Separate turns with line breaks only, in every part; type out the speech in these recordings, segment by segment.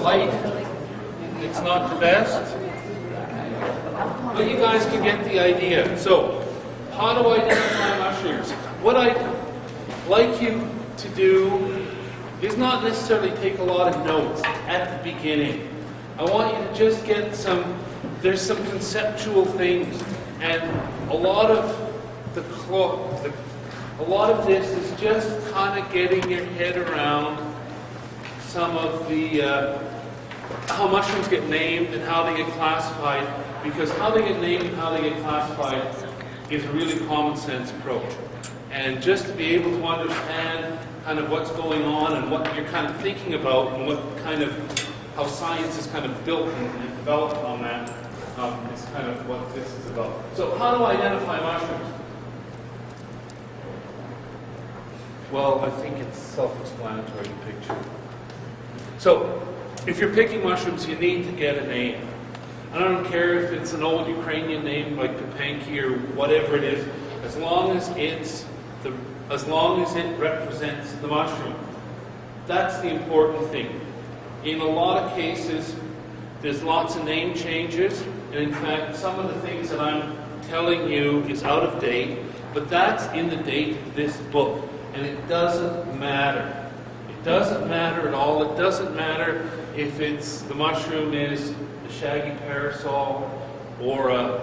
light, it's not the best. But you guys can get the idea. So, how to identify mushrooms? What I'd like you to do is not necessarily take a lot of notes at the beginning. I want you to just get there's some conceptual things, and a lot of this is just kind of getting your head around some of the how mushrooms get named and how they get classified, because how they get named and how they get classified is a really common sense approach. And just to be able to understand kind of what's going on and what you're kind of thinking about and what kind of, how science is kind of built and developed on that is kind of what this is about. So how do I identify mushrooms? Well, I think it's self-explanatory picture. So, if you're picking mushrooms, you need to get a name. And I don't care if it's an old Ukrainian name like Papanki or whatever it is, as long as it represents the mushroom. That's the important thing. In a lot of cases, there's lots of name changes, and in fact, some of the things that I'm telling you is out of date, but that's in the date of this book, and it doesn't matter. It doesn't matter at all. It doesn't matter if the mushroom is a shaggy parasol, or a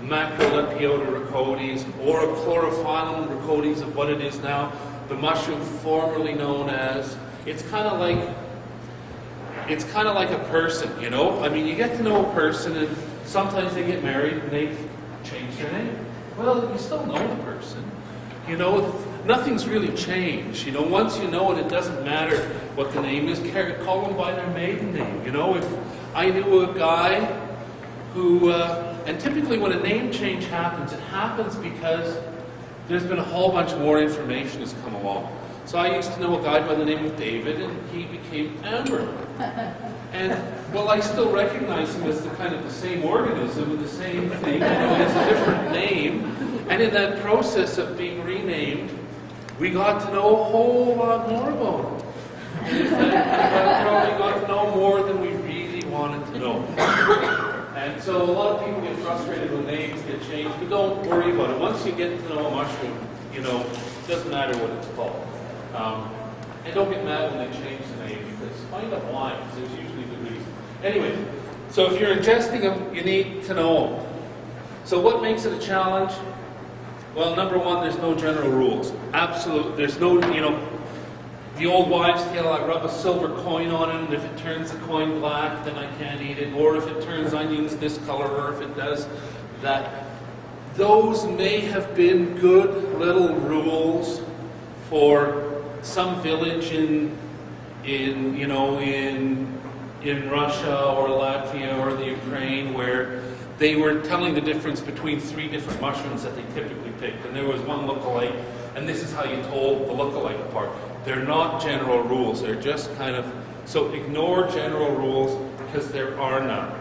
Macrolepiota rhacodes, or a Chlorophyllum rhacodes of what it is now, the mushroom formerly known as. It's kind of like a person, you know? I mean, you get to know a person, and sometimes they get married and they change their name. Well, you still know the person. You know, nothing's really changed. You know, once you know it, it doesn't matter what the name is. Call them by their maiden name. You know, if I knew a guy who, and typically when a name change happens, it happens because there's been a whole bunch more information has come along. So I used to know a guy by the name of David, and he became Amber. And, well, I still recognize him as the same organism and the same thing. You know, it's a different name. And in that process of being renamed, we got to know a whole lot more about him. And in fact, we probably got to know more than we really wanted to know. And so a lot of people get frustrated when names get changed, but don't worry about it. Once you get to know a mushroom, you know, it doesn't matter what it's called. And don't get mad when they change the name, because find out why, because there's usually a good reason. Anyway, so if you're ingesting them, you need to know them. So what makes it a challenge? Well, number one, there's no general rules. Absolute, there's no, you know, the old wives' tale, I rub a silver coin on it, and if it turns the coin black, then I can't eat it. Or if it turns onions this color, or if it does that. Those may have been good little rules for some village in Russia or Latvia or the Ukraine, where they were telling the difference between 3 different mushrooms that they typically picked, and there was one lookalike, and this is how you told the lookalike apart. They're not general rules, they're just kind of, so ignore general rules because there are none.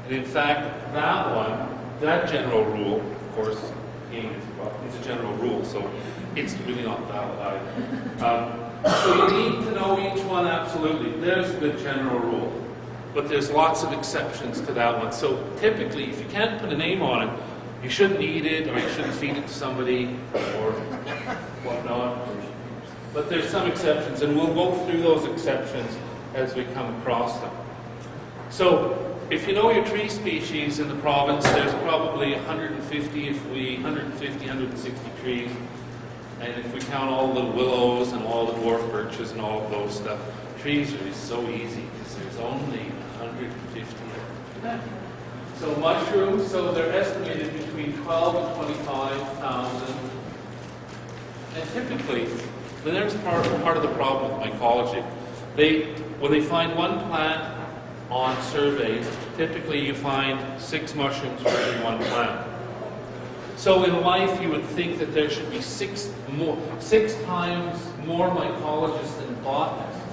And in fact, that general rule, of course, is a general rule, so it's really not valid either. So you need to know each one absolutely. There's a good general rule. But there's lots of exceptions to that one. So typically, if you can't put a name on it, you shouldn't eat it, or you shouldn't feed it to somebody, or whatnot. But there's some exceptions, and we'll go through those exceptions as we come across them. So if you know your tree species in the province, there's probably 150, 160 trees. And if we count all the willows and all the dwarf birches and all of those stuff, trees are so easy because there's only 150 of them. So mushrooms, so they're estimated between 12 and 25,000. And typically, there's part of the problem with mycology. When they find one plant on surveys, typically you find 6 mushrooms for every one plant. So in life, you would think that there should be 6 times more mycologists than botanists.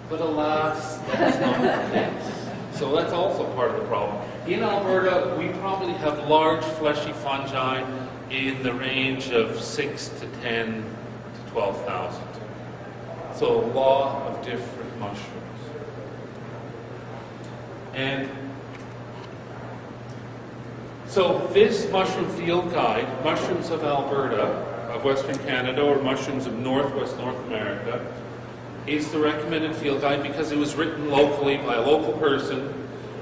But alas, that's not the case. So that's also part of the problem. In Alberta, we probably have large fleshy fungi in the range of 6 to 10 to 12,000. So a lot of different mushrooms. And so this mushroom field guide, Mushrooms of Alberta, of Western Canada, or Mushrooms of Northwest North America, is the recommended field guide because it was written locally by a local person,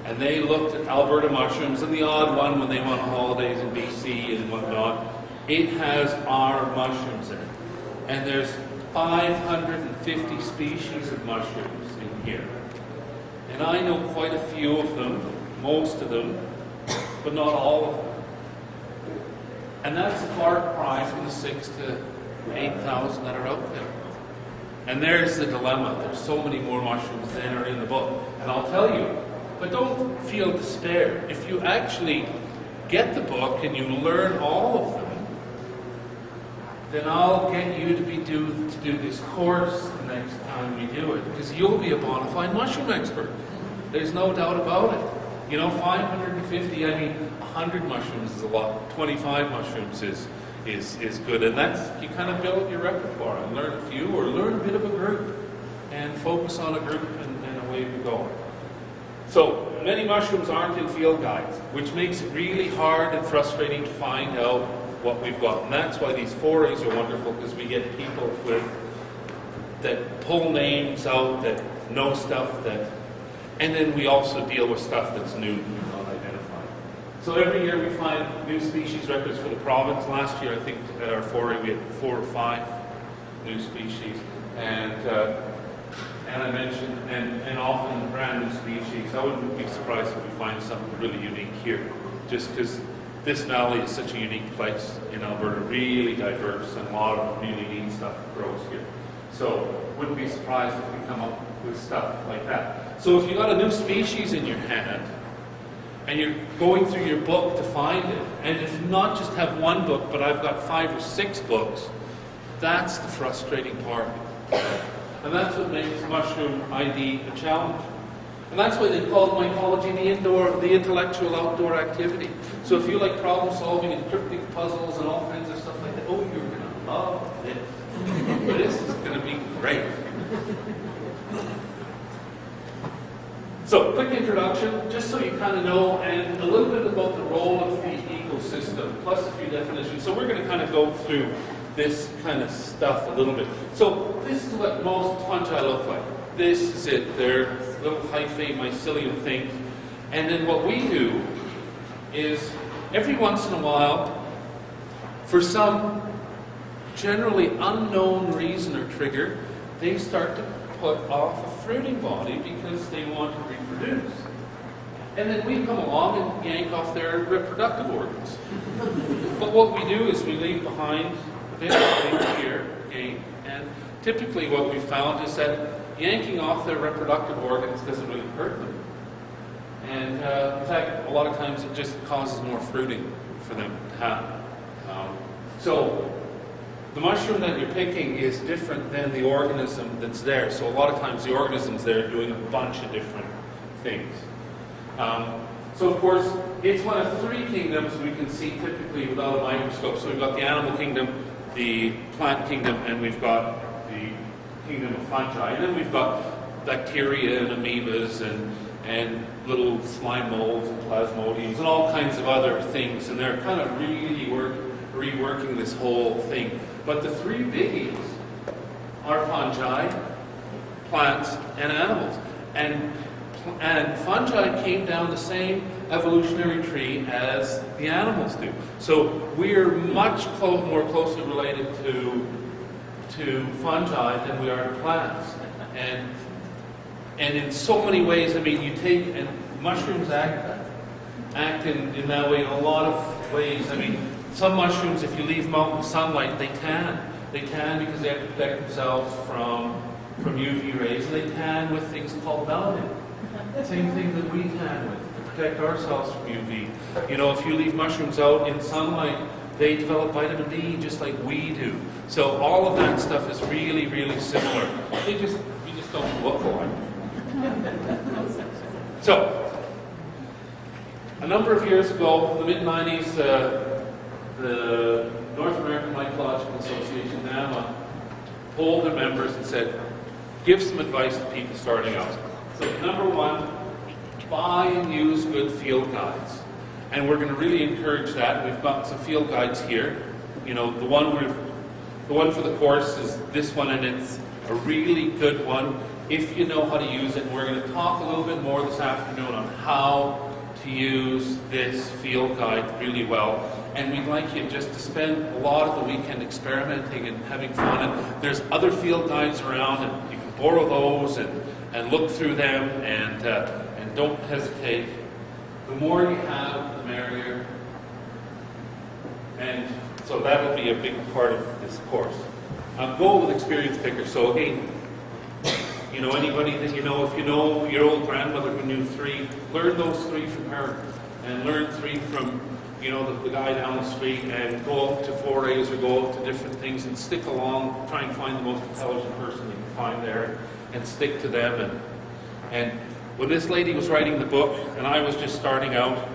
and they looked at Alberta mushrooms, and the odd one when they went on holidays in BC and whatnot, it has our mushrooms in it. And there's 550 species of mushrooms in here. And I know quite a few of them, most of them, but not all of them. And that's a far cry from the 6,000 to 8,000 that are out there. And there's the dilemma. There's so many more mushrooms than are in the book. And I'll tell you, but don't feel despair. If you actually get the book and you learn all of them, then I'll get you to do this course the next time we do it, because you'll be a bona fide mushroom expert. There's no doubt about it. You know, 550, I mean, 100 mushrooms is a lot. 25 mushrooms is good, and that's, you kind of build your repertoire and learn a few, or learn a bit of a group, and focus on a group, and away we go. So, many mushrooms aren't in field guides, which makes it really hard and frustrating to find out what we've got. And that's why these forays are wonderful, because we get people that pull names out, that know stuff, and then we also deal with stuff that's new, unidentified. So every year we find new species records for the province. Last year, I think at our foray we had 4 or 5 new species, and I mentioned, and often brand new species. I wouldn't be surprised if we find something really unique here, just because this valley is such a unique place in Alberta, really diverse, and a lot of really neat stuff grows here. So wouldn't be surprised if we come up with stuff like that. So if you got a new species in your hand, and you're going through your book to find it, and if not just have one book, but I've got 5 or 6 books, that's the frustrating part. And that's what makes mushroom ID a challenge. And that's why they called mycology the intellectual outdoor activity. So if you like problem solving and cryptic puzzles and all kinds of stuff like that, oh, you're going to love this. This is going to be great. So, quick introduction, just so you kind of know, and a little bit about the role of the ecosystem, plus a few definitions. So we're going to kind of go through this kind of stuff a little bit. So this is what most fungi look like. This is it. They're little hyphae mycelium things. And then what we do is, every once in a while, for some generally unknown reason or trigger, they start to put off a fruiting body because they want to reproduce. And then we come along and yank off their reproductive organs. But what we do is we leave behind this thing here, okay? And typically what we found is that yanking off their reproductive organs doesn't really hurt them. And in fact, a lot of times it just causes more fruiting for them to have. So the mushroom that you're picking is different than the organism that's there. So a lot of times the organism's there doing a bunch of different things. So of course, it's one of 3 kingdoms we can see typically without a microscope. So we've got the animal kingdom, the plant kingdom, and we've got the kingdom of fungi. And then we've got bacteria and amoebas and little slime molds and plasmodiums and all kinds of other things. And they're kind of really reworking this whole thing. But the 3 biggies are fungi, plants, and animals. And fungi came down the same evolutionary tree as the animals do. So we're much more closely related to fungi than we are to plants. And in so many ways, I mean, you take, and mushrooms act in that way in a lot of ways. I mean, some mushrooms, if you leave them out in the sunlight, they tan. They tan because they have to protect themselves from UV rays, and they tan with things called melanin. Same thing that we tan with, to protect ourselves from UV. You know, if you leave mushrooms out in sunlight, they develop vitamin D just like we do. So all of that stuff is really, really similar. We just don't look alike. So, a number of years ago, the mid-90s, the North American Mycological Association, NAMA, polled their members and said, give some advice to people starting out. So number one, buy and use good field guides. And we're going to really encourage that. We've got some field guides here. You know, the one for the course is this one, and it's a really good one if you know how to use it. And we're going to talk a little bit more this afternoon on how to use this field guide really well. And we'd like you just to spend a lot of the weekend experimenting and having fun. And there's other field guides around, and you can borrow those and look through them, and don't hesitate. The more you have, the merrier. And so that'll be a big part of this course. Go with experienced pickers. So again, you know, anybody that you know, if you know your old grandmother who knew 3, learn those 3 from her, and learn 3 from, you know, the guy down the street, and go out to forays or go out to different things and stick along, try and find the most intelligent person you can find there and stick to them. And when this lady was writing the book and I was just starting out,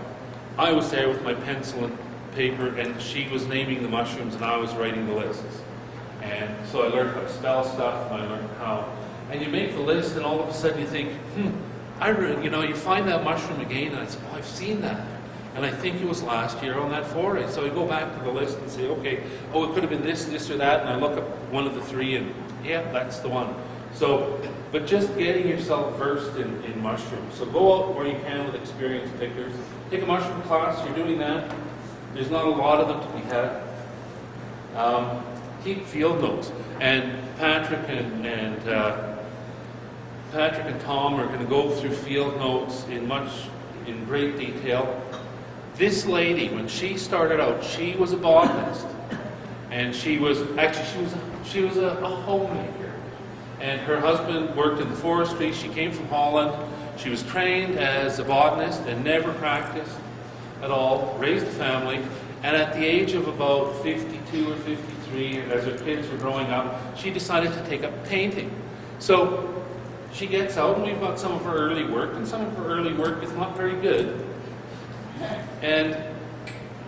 I was there with my pencil and paper, and she was naming the mushrooms and I was writing the lists. And so I learned how to spell stuff, and I learned how. And you make the list, and all of a sudden you think, you know, you find that mushroom again, and I said, oh, I've seen that. And I think it was last year on that foray. So I go back to the list and say, okay, oh, it could have been this, this, or that, and I look up one of the 3, and yeah, that's the one. So, but just getting yourself versed in mushrooms. So go out where you can with experienced pickers. Take a mushroom class, you're doing that. There's not a lot of them to be had. Keep field notes. And Patrick and Tom are going to go through field notes in great detail. This lady, when she started out, she was a botanist, and she was a homemaker. And her husband worked in the forestry. She came from Holland. She was trained as a botanist and never practiced at all, raised a family. And at the age of about 52 or 53, as her kids were growing up, she decided to take up painting. So she gets out, and we've got some of her early work, and some of her early work is not very good. And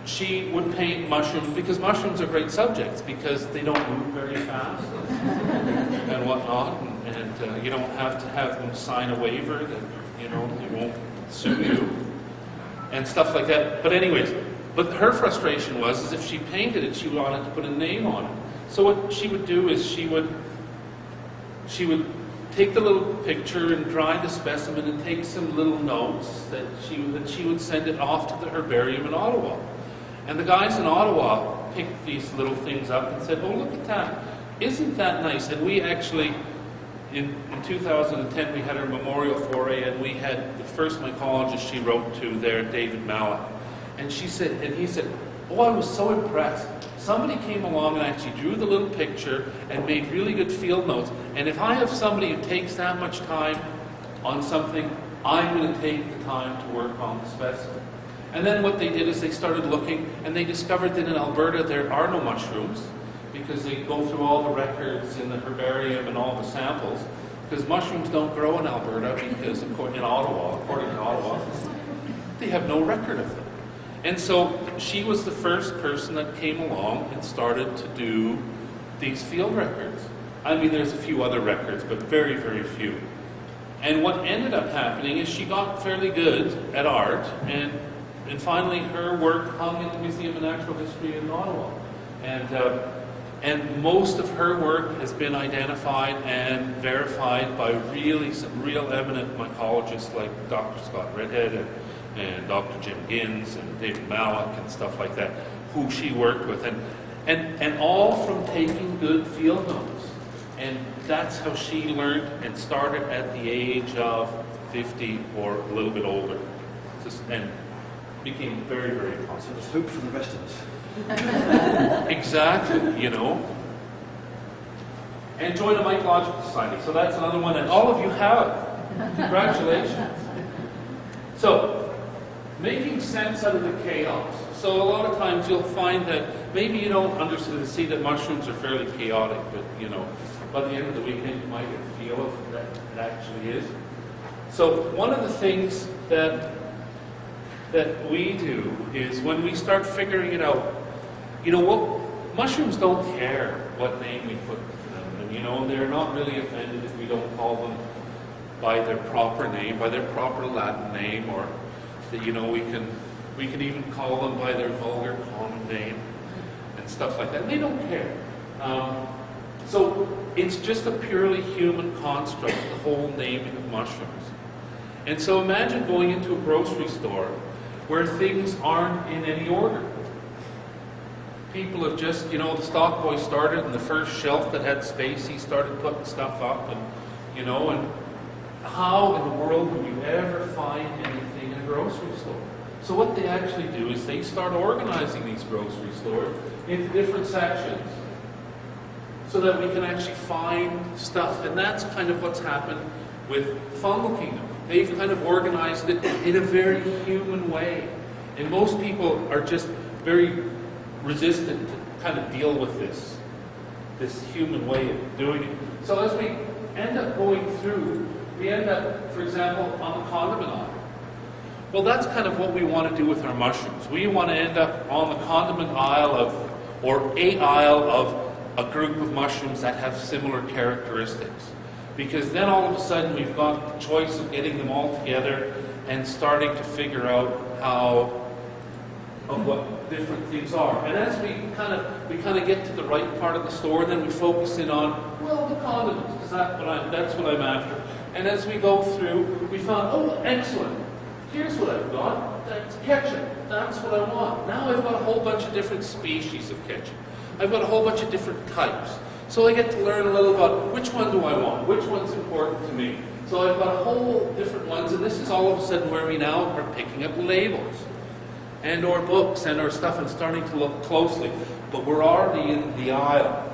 she would paint mushrooms, because mushrooms are great subjects, because they don't move very fast and whatnot, and you don't have to have them sign a waiver that, you know, they won't sue you and stuff like that. But anyways, but her frustration was if she painted it, she wanted to put a name on it. So what she would do is she would take the little picture and dry the specimen and take some little notes that she would send it off to the herbarium in Ottawa. And the guys in Ottawa picked these little things up and said, oh, look at that. Isn't that nice? And we actually, in 2010, we had our memorial foray, and we had the first mycologist she wrote to there, David Mallet. And he said, oh, I was so impressed. Somebody came along and actually drew the little picture and made really good field notes. And if I have somebody who takes that much time on something, I'm going to take the time to work on the specimen. And then what they did is they started looking, and they discovered that in Alberta there are no mushrooms, because they go through all the records in the herbarium and all the samples, because mushrooms don't grow in Alberta, because according to Ottawa, they have no record of them. And so she was the first person that came along and started to do these field records. I mean, there's a few other records, but very, very few. And what ended up happening is she got fairly good at art, and finally her work hung in the Museum of Natural History in Ottawa. And most of her work has been identified and verified by some real eminent mycologists like Dr. Scott Redhead and Dr. Jim Gins and David Mallock and stuff like that, who she worked with, and all from taking good field notes. And that's how she learned and started at the age of 50 or a little bit older, and became very, very confident.
So there's hope for the rest of us.
Exactly, you know. And join a mycological society. So that's another one that all of you have. Congratulations. So, making sense out of the chaos. So a lot of times you'll find that maybe you don't understand, see that mushrooms are fairly chaotic, but you know, by the end of the weekend you might get a feel of that it actually is. So one of the things that we do is when we start figuring it out, you know what, mushrooms don't care what name we put to them. I you know, and they're not really offended if we don't call them by their proper name, by their proper Latin name, or that, you know, we can even call them by their vulgar common name and stuff like that. And they don't care. So it's just a purely human construct, the whole naming of mushrooms. And so imagine going into a grocery store where things aren't in any order. People have just, you know, the stock boy started and the first shelf that had space, he started putting stuff up, and, you know, and how in the world would you ever find anything in a grocery store? So what they actually do is they start organizing these grocery stores into different sections so that we can actually find stuff. And that's kind of what's happened with Fungal Kingdom. They've kind of organized it in a very human way. And most people are just very resistant to kind of deal with this human way of doing it. So as we end up going through, we end up, for example, on the condiment aisle. Well, that's kind of what we want to do with our mushrooms. We want to end up on the condiment aisle or a aisle of a group of mushrooms that have similar characteristics. Because then all of a sudden we've got the choice of getting them all together and starting to figure out what different things are. And as we kind of get to the right part of the store, then we focus in on, well, the condiments, because that's what I'm after. And as we go through, we found, oh, excellent. Here's what I've got. That's ketchup. That's what I want. Now I've got a whole bunch of different species of ketchup. I've got a whole bunch of different types. So I get to learn a little about which one do I want, which one's important to me. So I've got a whole different ones, and this is all of a sudden where we now are picking up labels and or books and or stuff and starting to look closely. But we're already in the aisle.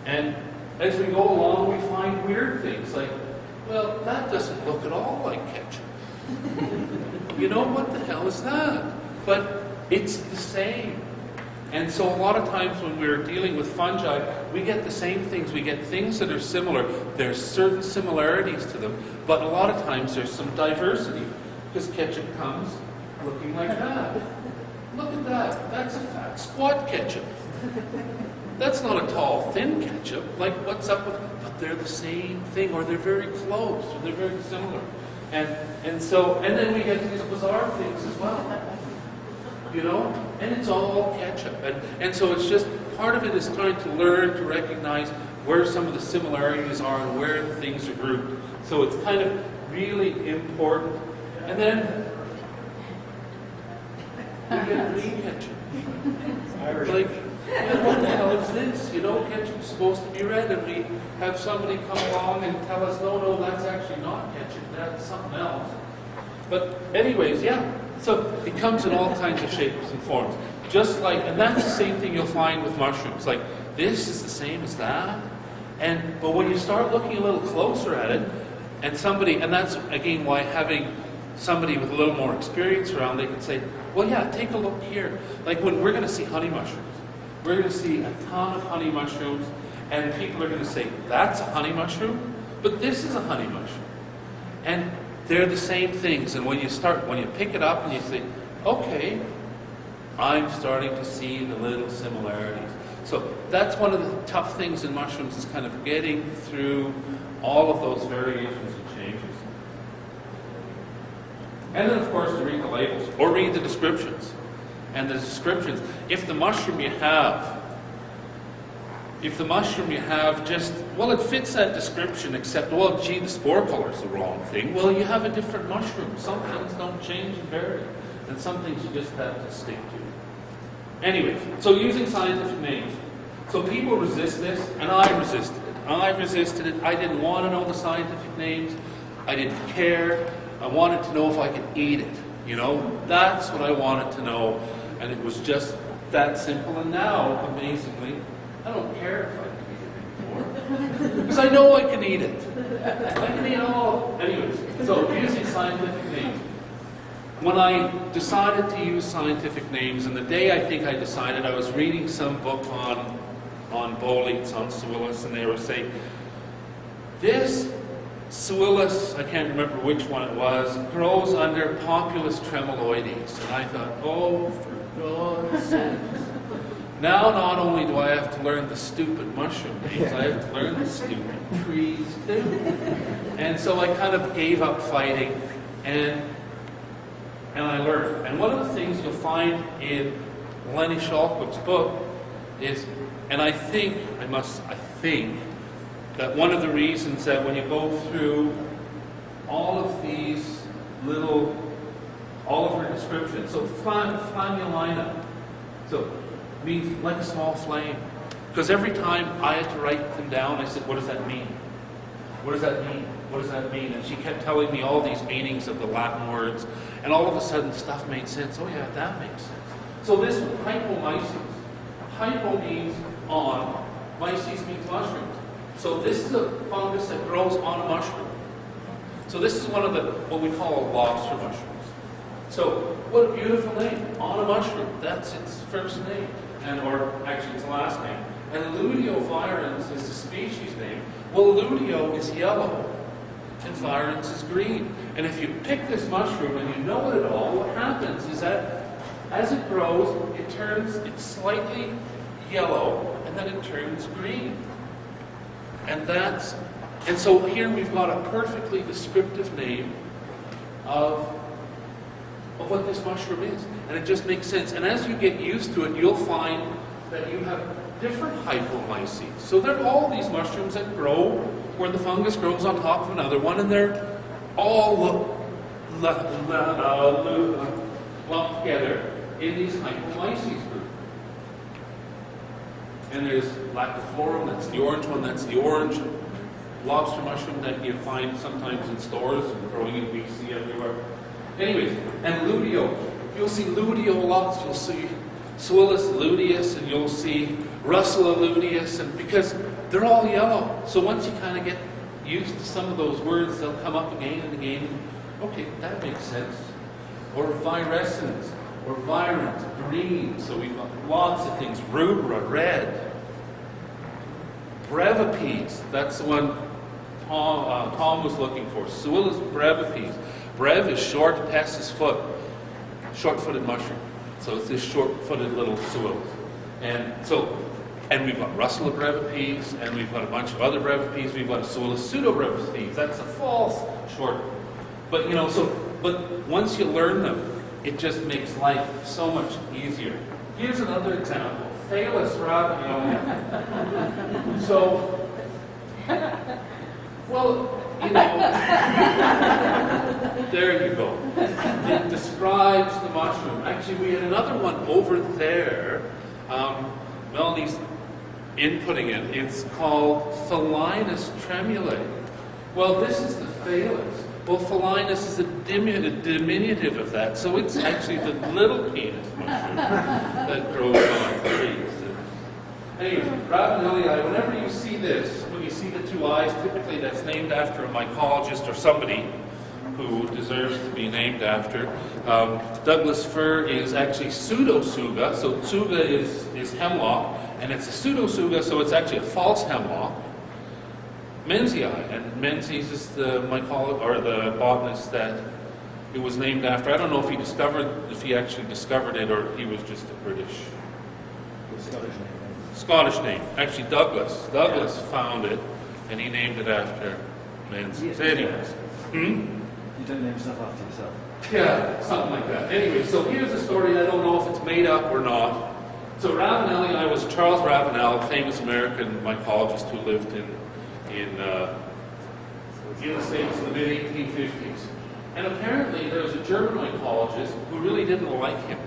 And as we go along, we find weird things like, well, that doesn't look at all like ketchup. You know, what the hell is that? But it's the same. And so a lot of times when we're dealing with fungi, we get the same things. We get things that are similar. There's certain similarities to them, but a lot of times there's some diversity, because ketchup comes looking like that. Look at that. That's a fat, squat ketchup. That's not a tall, thin ketchup. Like, what's up with... But they're the same thing, or they're very close, or they're very similar. And then we get to these bizarre things as well. You know, and it's all ketchup. And so it's just, part of it is trying to learn to recognize where some of the similarities are and where the things are grouped. So it's kind of really important. And then we get green ketchup. Like, what the hell is this? You know, ketchup's supposed to be red, and we have somebody come along and tell us, no, that's actually not ketchup, that's something else. But anyways, yeah. So it comes in all kinds of shapes and forms. Just like, and that's the same thing you'll find with mushrooms. Like, this is the same as that. But when you start looking a little closer at it, and that's again why having somebody with a little more experience around, they can say, well, yeah, take a look here. Like when we're going to see honey mushrooms, we're going to see a ton of honey mushrooms, and people are going to say, that's a honey mushroom, but this is a honey mushroom. And they're the same things, and when you pick it up and you think, okay, I'm starting to see the little similarities. So that's one of the tough things in mushrooms, is kind of getting through all of those variations and changes. And then, of course, to read the labels, or read the descriptions. And the descriptions, if the mushroom you have just, well, it fits that description, except, well, gee, the spore color is the wrong thing. Well, you have a different mushroom. Some things don't change and vary, and some things you just have to stick to. Anyway, so using scientific names. So people resist this, and I resisted it. I didn't want to know the scientific names. I didn't care. I wanted to know if I could eat it. You know, that's what I wanted to know, and it was just that simple. And now, amazingly, I don't care if I can eat it anymore, because I know I can eat it. I can eat it all. Anyways, so using scientific names. When I decided to use scientific names, and the day I think I decided, I was reading some book on boletes, on Suillus, and they were saying, this Suillus, I can't remember which one it was, grows under Populus tremuloides. And I thought, oh, for God's sake. Now not only do I have to learn the stupid mushroom names, I have to learn the stupid trees too. And so I kind of gave up fighting and I learned. And one of the things you'll find in Lenny Shalkwick's book is, and I think that one of the reasons that when you go through all of these all of her descriptions, so flammulina, so means like a small flame. Because every time I had to write them down, I said, what does that mean? What does that mean? What does that mean? And she kept telling me all these meanings of the Latin words, and all of a sudden stuff made sense. Oh yeah, that makes sense. So this one, hypomyces. Hypo means on, myces means mushrooms. So this is a fungus that grows on a mushroom. So this is one of what we call lobster mushrooms. So what a beautiful name, on a mushroom. That's its first name, or actually its last name. And Ludio virens is the species name. Well, Ludio is yellow, and virens is green. And if you pick this mushroom and you know it at all, what happens is that as it grows, it's slightly yellow, and then it turns green. And so here we've got a perfectly descriptive name of what this mushroom is. And it just makes sense. And as you get used to it, you'll find that you have different hypomyces. So there are all these mushrooms that grow where the fungus grows on top of another one, and they're all lumped together in these hypomyces group. And there's lactiflorum, that's the orange one, that's the orange lobster mushroom that you find sometimes in stores and growing in BC everywhere. Anyways, and ludio. You'll see ludio lots, you'll see Suillus luteus, and you'll see Russula luteus, and because they're all yellow. So once you kind of get used to some of those words, they'll come up again and again. Okay, that makes sense. Or virescens, or virens, green. So we've got lots of things. Rubra, red. Brevipes, that's the one Tom was looking for. Suillus brevipes. Brev is short, pes is foot. Short-footed mushroom. So it's this short-footed little Suillus. And we've got Russula brevipes, and we've got a bunch of other brevipes. We've got a Suillus pseudobrevipes. That's a false short. But but once you learn them, it just makes life so much easier. Here's another example. Phallus ravenelli. So, well, there you go. It describes the mushroom. Actually, we had another one over there. Melanie's inputting it. It's called Linus Tremulate. Well, this is the phallus. Well, Linus is a diminutive of that, so it's actually the little penis mushroom that grows on trees. Anyways, Ravenelli, whenever you see this, when you see the two eyes, typically that's named after a mycologist or somebody who deserves to be named after. Douglas fir is actually pseudotsuga, so tsuga is hemlock, and it's a pseudotsuga, so it's actually a false hemlock. Menzies, and Menzies is the mycologist or the botanist that it was named after. I don't know if he actually discovered it, or he was just a British. Scottish name. Actually, Douglas found it, and he named it after Menzies. Anyways.
You don't name stuff after yourself.
Yeah, something like that. Anyway, so here's a story. I don't know if it's made up or not. So Ravenelli, was Charles Ravenel, famous American mycologist who lived in the States in the mid-1850s. And apparently there was a German mycologist who really didn't like him.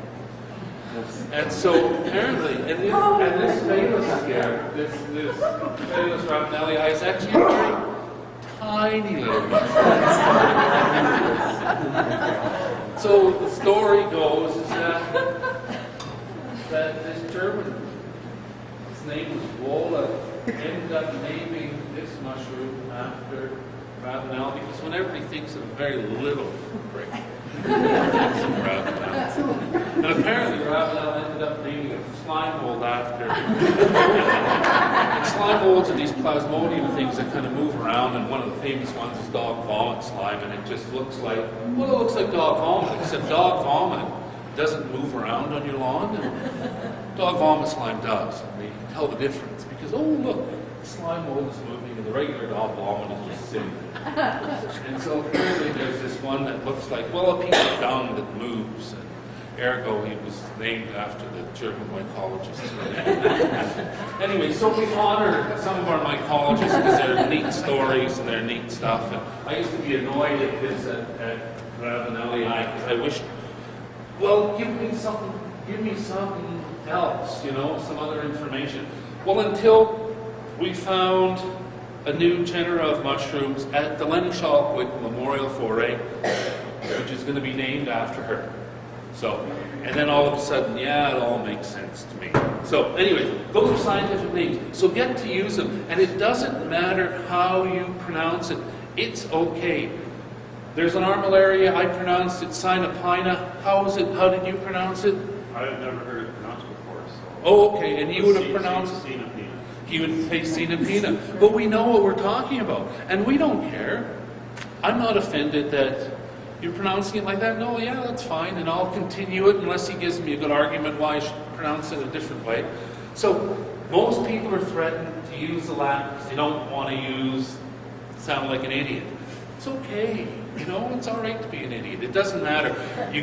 And so apparently, and this phallus here, this Phallus ravenelli is actually a very tiny little So the story goes is that this German, his name was Wohler, ended up naming this mushroom after Ravenel, because whenever he thinks of a very little prick, he thinks of Ravenel. And apparently Ravenel ended up naming a slime mold after. And slime molds are these plasmodium things that kind of move around, and one of the famous ones is dog vomit slime, and it just looks like, well, it looks like dog vomit, except dog vomit doesn't move around on your lawn. And dog vomit slime does. And you can tell the difference because, oh look, the slime mold is moving and the regular dog vomit is just sitting there. And so apparently there's this one that looks like, well, a piece of dung that moves. And ergo, he was named after the German mycologist. Anyway, so we honor some of our mycologists because they're neat stories and they're neat stuff. And I used to be annoyed at this at Ravenelli because I wished, well, give me something else, some other information. Well, until we found a new genera of mushrooms at the Lenschalkwick Memorial Foray, which is going to be named after her. So, and then all of a sudden, yeah, it all makes sense to me. So anyway, those are scientific names. So get to use them. And it doesn't matter how you pronounce it. It's okay. There's an armillaria, I pronounced it Sinapina. How did you pronounce it?
I've never heard it pronounced before. So.
Oh, okay, and you would have pronounced it?
Sinapina.
He would say Sinapina. But we know what we're talking about. And we don't care. I'm not offended that you're pronouncing it like that. No, yeah, that's fine. And I'll continue it unless he gives me a good argument why I should pronounce it a different way. So most people are threatened to use the Latin because they don't want to sound like an idiot. It's okay. It's all right to be an idiot. It doesn't matter. You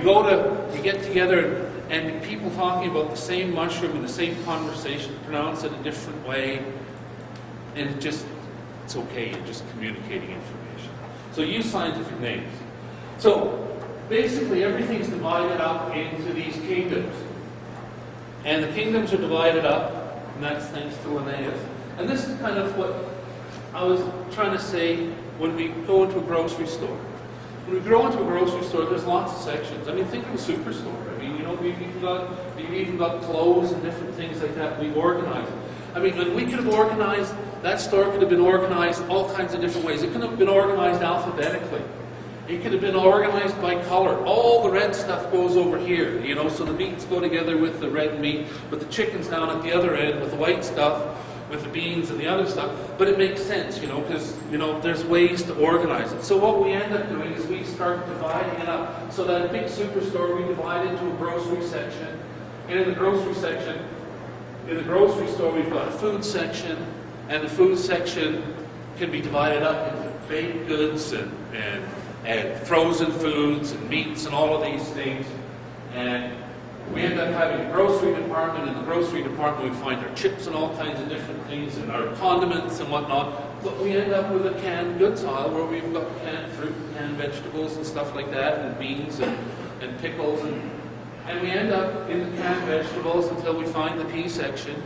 get together and people talking about the same mushroom in the same conversation pronounce it a different way. And it's okay. You're just communicating information. So use scientific names. So basically everything's divided up into these kingdoms. And the kingdoms are divided up, and that's thanks to Linnaeus. And this is kind of what I was trying to say when we go into a grocery store. When we go into a grocery store, there's lots of sections. I mean, think of a superstore. I mean, we've even got clothes and different things like that. We've organized. I mean, when we could have organized, that store could have been organized all kinds of different ways. It could have been organized alphabetically. It could have been organized by color. All the red stuff goes over here, so the meats go together with the red meat, but the chicken's down at the other end with the white stuff, with the beans and the other stuff. But it makes sense, because, there's ways to organize it. So what we end up doing is we start dividing it up. So that big superstore, we divide into a grocery section. And in the grocery store, we've got a food section, and the food section can be divided up into baked goods and frozen foods and meats and all of these things. And we end up having a grocery department. In the grocery department, we find our chips and all kinds of different things and our condiments and whatnot. But we end up with a canned goods aisle where we've got canned fruit and canned vegetables and stuff like that, and beans and pickles. And we end up in the canned vegetables until we find the pea section.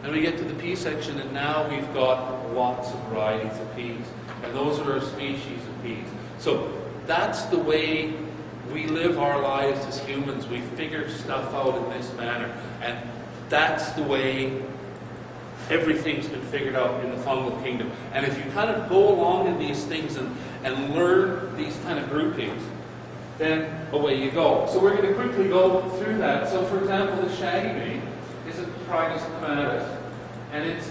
And we get to the pea section, and now we've got lots of varieties of peas. And those are our species of peas. So that's the way we live our lives as humans. We figure stuff out in this manner. And that's the way everything's been figured out in the fungal kingdom. And if you kind of go along in these things and learn these kind of groupings, then away you go. So we're going to quickly go through that. So for example, the Shaggy Mane is a Coprinus clematis. And it's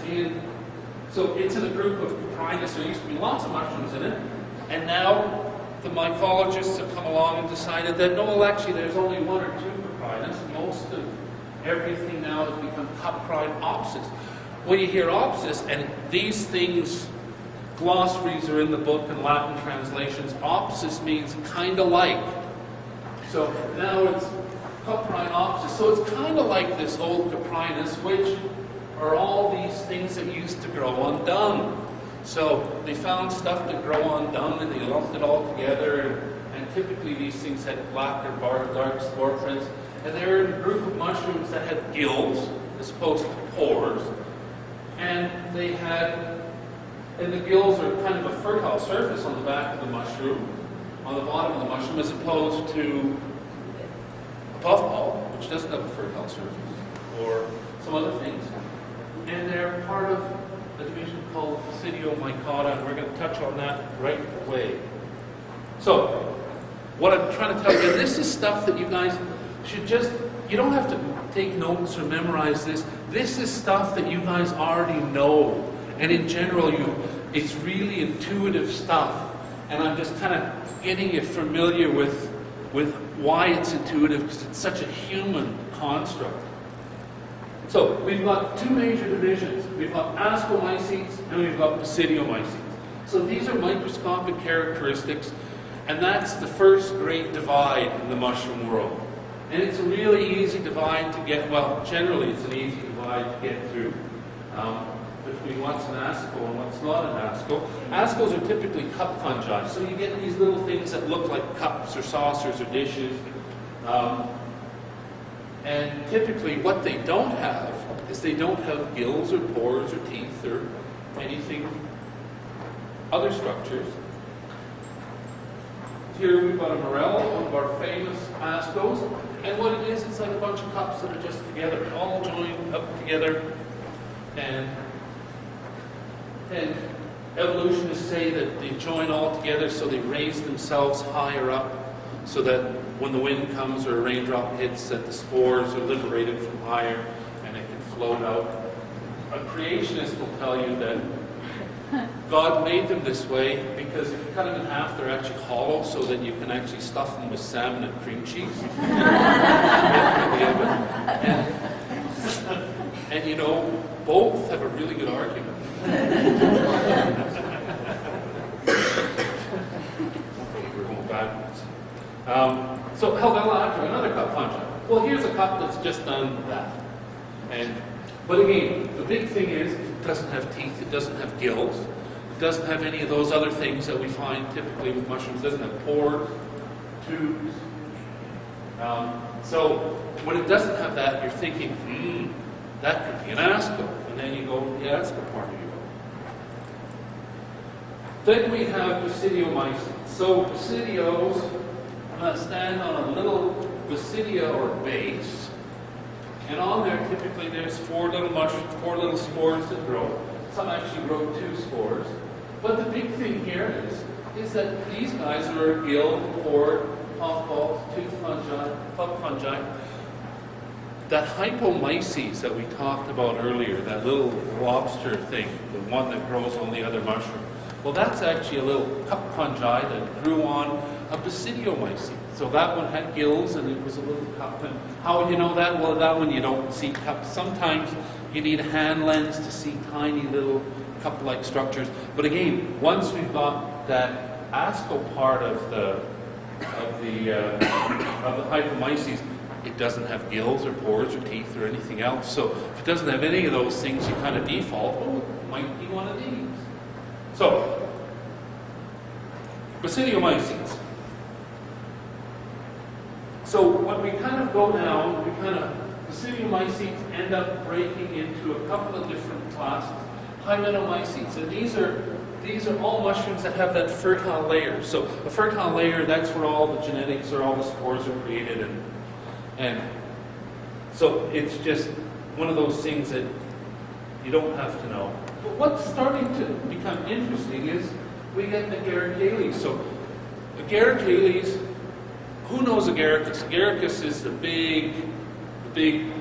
in a group of Coprinus. There used to be lots of mushrooms in it. And now the mycologists have come along and decided that, no, well, actually there's only one or two Coprinus. Most of everything now has become Coprine Osis. When you hear Osis, and these things, glossaries are in the book and Latin translations, Osis means kind of like. So now it's Coprine Osis. So it's kind of like this old Coprinus, which are all these things that used to grow on dung. So they found stuff that grow on dung and they lumped it all together, and typically these things had black or dark spore prints, and they were in a group of mushrooms that had gills as opposed to pores, and the gills are kind of a fertile surface on the back of the mushroom, on the bottom of the mushroom, as opposed to a puffball, which doesn't have a fertile surface, or some other things. And they're part of a division called Basidiomycota, and we're going to touch on that right away. So, what I'm trying to tell you, this is stuff that you guys should you don't have to take notes or memorize this. This is stuff that you guys already know. And in general, it's really intuitive stuff. And I'm just kind of getting you familiar with with why it's intuitive, because it's such a human construct. So we've got two major divisions. We've got ascomycetes and we've got basidiomycins. So these are microscopic characteristics, and that's the first great divide in the mushroom world. And it's a really easy divide to get, well, generally it's an easy divide to get through between what's an asco and what's not an asco. Ascos are typically cup fungi, so you get these little things that look like cups or saucers or dishes. And typically what they don't have is they don't have gills or pores or teeth or anything, other structures. Here we've got a Morel, one of our famous ascos, and what it is, it's like a bunch of cups that are just together, all joined up together, and evolutionists say that they join all together so they raise themselves higher up, so that when the wind comes or a raindrop hits, that the spores are liberated from higher and it can float out. A creationist will tell you that God made them this way because if you cut them in half, they're actually hollow so that you can actually stuff them with salmon and cream cheese. and you know, both have a really good argument. We're going backwards. So Helveladra, another cup fungi. Well, here's a cup that's just done that. But again, the big thing is it doesn't have teeth, it doesn't have gills, it doesn't have any of those other things that we find typically with mushrooms. It doesn't have pores, tubes. So when it doesn't have that, you're thinking, that could be an asco. And then you go to the asco part of you. Then we have Basidiomycins. So Basidios stand on a little basidia or base. And on there, typically, there's four little mushrooms, four little spores that grow. Some actually grow 2 spores. But the big thing here is that these guys are gilled, pored, puff-balls, tooth fungi, puff fungi. That Hypomyces that we talked about earlier, that little lobster thing, the one that grows on the other mushroom, well, that's actually a little cup fungi that grew on a Basidiomycin. So that one had gills and it was a little cup. And how would you know that? Well, that one you don't see cups. Sometimes you need a hand lens to see tiny little cup-like structures. But again, once we've got that asco part of the Hypomyces, it doesn't have gills or pores or teeth or anything else. So if it doesn't have any of those things, you kind of default, oh, it might be one of these. So, Basidiomycins. So when we kind of go down, Basidiomycins end up breaking into a couple of different classes. Hymenomycins, and these are all mushrooms that have that fertile layer. So a fertile layer, that's where all the genetics or all the spores are created, and so it's just one of those things that you don't have to know. But what's starting to become interesting is we get agaricales. So agaricales, who knows agaricus? Agaricus is the big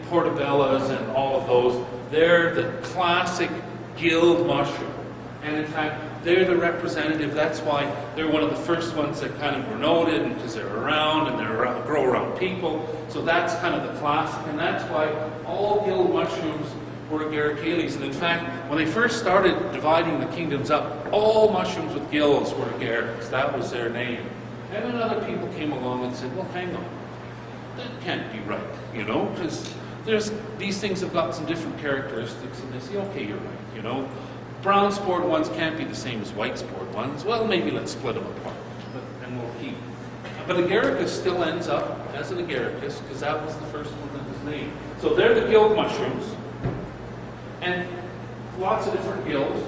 portobellas and all of those. They're the classic gilled mushroom. And in fact, they're the representative. That's why they're one of the first ones that kind of were noted, because they're around and they grow around people. So that's kind of the classic, and that's why all gilled mushrooms were agaricales. And in fact, when they first started dividing the kingdoms up, all mushrooms with gills were agaricus. That was their name. And then other people came along and said, well, hang on, that can't be right, you know, because these things have got some different characteristics, and they say, okay, you're right, you know. Brown spored ones can't be the same as white spored ones. Well, maybe let's split them apart, and we'll keep. But agaricus still ends up as an agaricus, because that was the first one that was named. So they're the gilled mushrooms, and lots of different gills.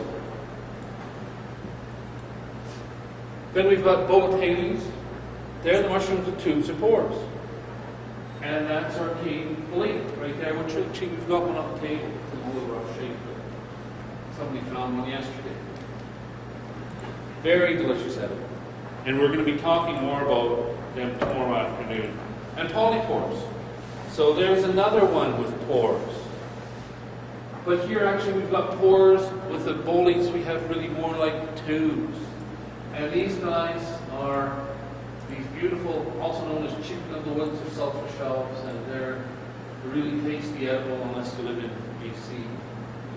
Then we've got Boetales. They're the mushrooms with tubes or pores. And that's our king elite right there, which actually we've got one on the table. It's in a little rough shape, but somebody found one yesterday. Very delicious edible. And we're going to be talking more about them tomorrow afternoon. And polypores. So there's another one with pores. But here actually we've got pores. With the boletes we have really more like tubes. And these guys are these beautiful, also known as chicken of the woods or sulfur shells, and they're really tasty edible unless you live in BC.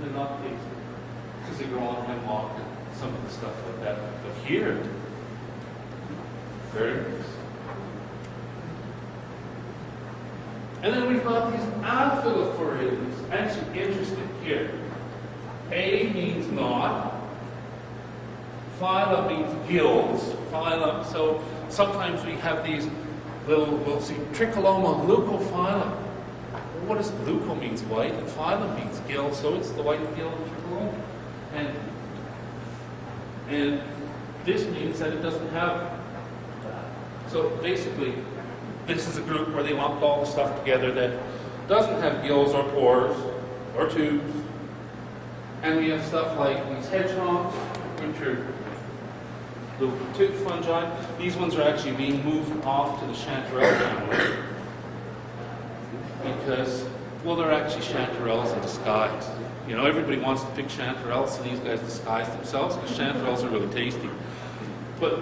They're not tasty because they grow on hemlock and some of the stuff like that. But here, very nice. And then we've got these aphilophorids. Actually, interesting here. A means not. Phylum means gills. Phylum. So sometimes we have these little, we'll see Tricholoma leucophylum. What does leuco means white and phylum means gill, so it's the white gill Tricholoma. And this means that it doesn't have that. So basically, this is a group where they lumped all the stuff together that doesn't have gills or pores or tubes. And we have stuff like these hedgehogs, which are little tooth fungi. These ones are actually being moved off to the Chanterelle family because, well, they're actually chanterelles in disguise. You know, everybody wants to pick chanterelles, so these guys disguise themselves because chanterelles are really tasty. But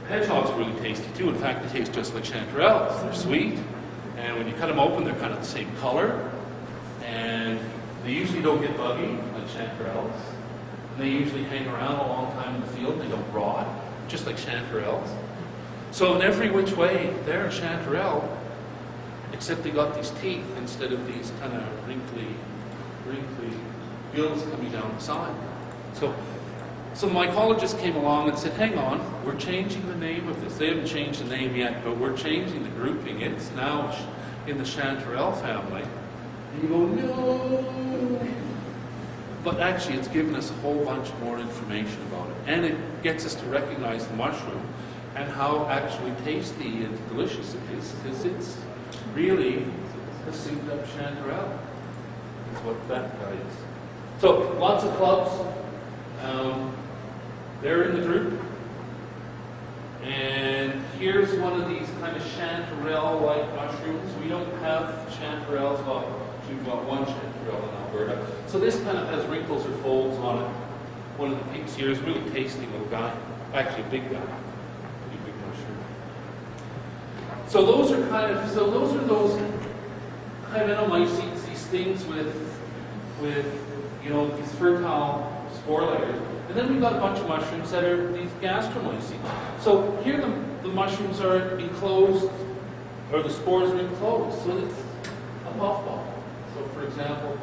hedgehogs are really tasty too. In fact, they taste just like chanterelles. They're sweet, and when you cut them open, they're kind of the same color. And they usually don't get buggy like chanterelles. And they usually hang around a long time in the field. They don't rot, just like chanterelles. So in every which way, they're a chanterelle, except they got these teeth instead of these kind of wrinkly gills coming down the side. So the mycologist came along and said, hang on, we're changing the name of this. They haven't changed the name yet, but we're changing the grouping. It's now in the Chanterelle family. And you go, no! But actually, it's given us a whole bunch more information about it. And it gets us to recognize the mushroom and how actually tasty and delicious it is, because it's really a souped up Chanterelle. That's what that guy is. So, lots of clubs. They're in the group. And here's one of these kind of chanterelle-like mushrooms. We don't have chanterelles, well, we've got one chanterelle in Alberta. So this kind of has wrinkles or folds on it. One of the peaks here is a really tasty little guy. Actually a big guy. Pretty big mushroom. So those are those Hymenomycins, these things with you know, these fertile spore layers. And then we've got a bunch of mushrooms that are these gastromycins. So here the mushrooms are enclosed, or the spores are enclosed. So it's a puffball. So for example,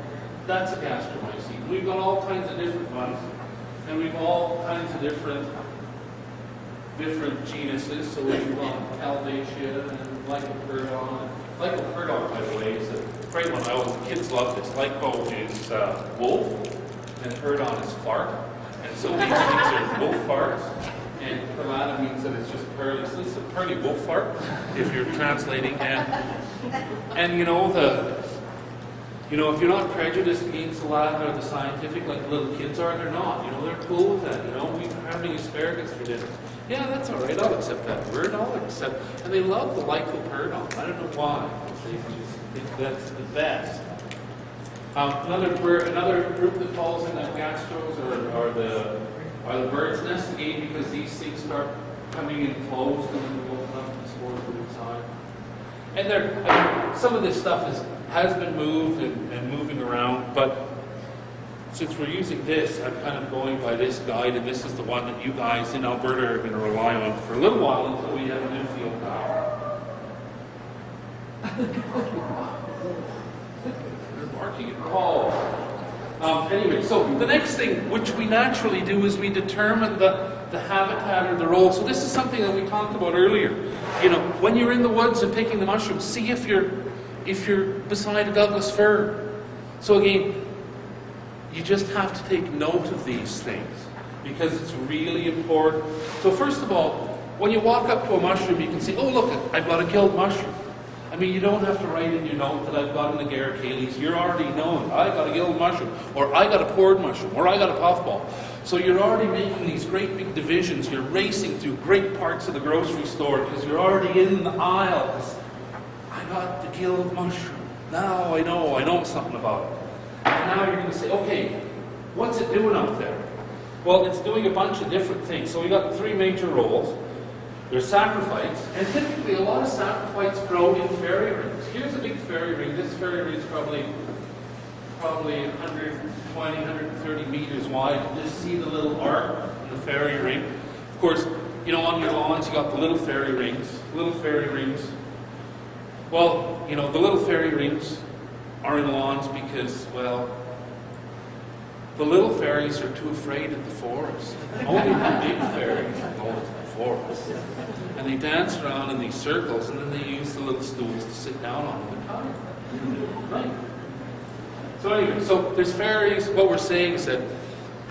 that's a gastromycin. We've got all kinds of different ones, and we've all kinds of different genuses. So we've got Albacia and Lycoperdon. Lycoperdon, by the way, is a great one. The kids love this. Lyco is wolf, and perdon is fart. And so these are wolf farts, and perlata means that it's just pearly. So it's a pearly wolf fart, if you're translating. And you know, if you're not prejudiced against the Latin or the scientific like the little kids are, they're not. You know, they're cool with that. You know, we're having asparagus for dinner. Yeah, that's all right. I'll accept that word. And they love the lycoperdon. I don't know why. They just think that's the best. Another group that falls in that gastros are the bird's nest, again, because these things start coming in closed and then they open up and the spores are inside. And some of this stuff has been moved and moving around, but since we're using this, I'm kind of going by this guide, and this is the one that you guys in Alberta are going to rely on for a little while until we have a new field power. Marking it all. Anyway, so the next thing which we naturally do is we determine the habitat or the role. So this is something that we talked about earlier. You know, when you're in the woods and picking the mushrooms, see if you're beside a Douglas fir. So again, you just have to take note of these things because it's really important. So first of all, when you walk up to a mushroom, you can say, oh look, I've got a killed mushroom. I mean, you don't have to write in your note that I've got an agaricales. You're already knowing, I got a gilled mushroom, or I got a pored mushroom, or I got a puffball. So you're already making these great big divisions. You're racing through great parts of the grocery store because you're already in the aisle. I got the gilled mushroom. Now I know something about it. And now you're going to say, okay, what's it doing up there? Well, it's doing a bunch of different things. So we got three major roles. There's saprophytes, and typically a lot of saprophytes grow in fairy rings. Here's a big fairy ring. This fairy ring is probably 120, 130 meters wide. Just see the little arc in the fairy ring. Of course, you know, on your lawns you got the little fairy rings. Little fairy rings. Well, you know, the little fairy rings are in lawns because, well, the little fairies are too afraid of the forest. Only the big fairies go into the forest. And they dance around in these circles, and then they use the little stools to sit down on when they're tired. Right. So anyway, so there's fairies. What we're saying is that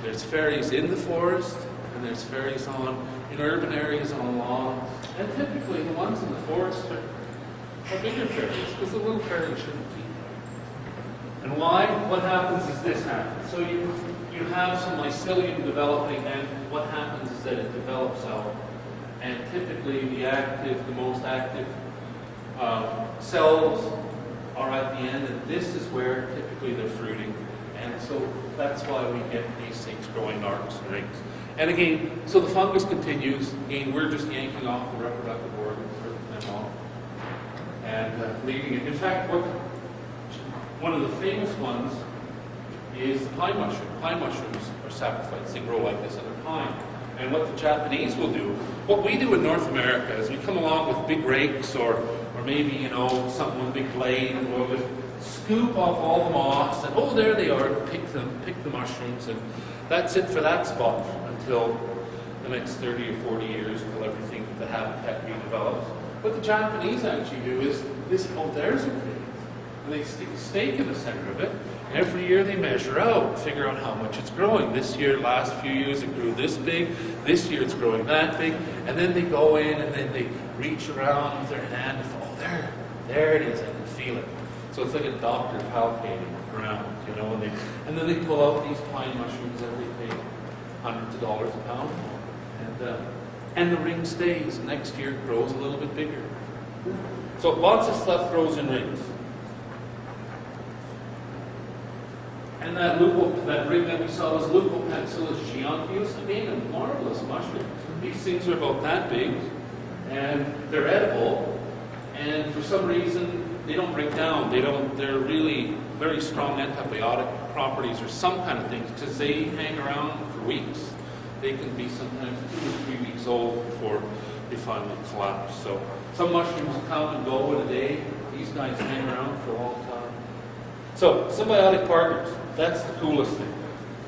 there's fairies in the forest, and there's fairies in urban areas on lawns. And typically the ones in the forest are bigger fairies, because the little fairies shouldn't be. And why? What happens is this happens. So you have some mycelium developing, and what happens is that it develops out. And typically the most active cells are at the end, and this is where typically they're fruiting. And so that's why we get these things growing arcs and rings. And again, so the fungus continues. Again, we're just yanking off the reproductive organs, ripping them off, and leaving it. In fact, one of the famous ones is the pine mushroom. Pine mushrooms are saprophytes. They grow like this on a pine. And what the Japanese will do, what we do in North America is we come along with big rakes or maybe, you know, something with a big blade, and we'll just scoop off all the moss, and oh, there they are, pick the mushrooms, and that's it for that spot until the next 30 or 40 years until everything, the habitat redevelops. What the Japanese actually do is this, oh, there's a tree. And they stick a stake in the center of it. Every year they measure out, figure out how much it's growing. This year, last few years, it grew this big. This year, it's growing that big. And then they go in and then they reach around with their hand and, oh, there it is. I can feel it. So it's like a doctor palpating the ground, you know. And then they pull out these pine mushrooms that they pay hundreds of dollars a pound for. And the ring stays. Next year, it grows a little bit bigger. So lots of stuff grows in rings. And that ring that we saw was Leucopexillus geontius, again, a marvelous mushroom. These things are about that big, and they're edible, and for some reason they don't break down. They're really very strong antibiotic properties or some kind of things, because they hang around for weeks. They can be sometimes 2 or 3 weeks old before they finally collapse. So some mushrooms come and go in a day. These guys hang around for a long time. So, symbiotic partners, that's the coolest thing.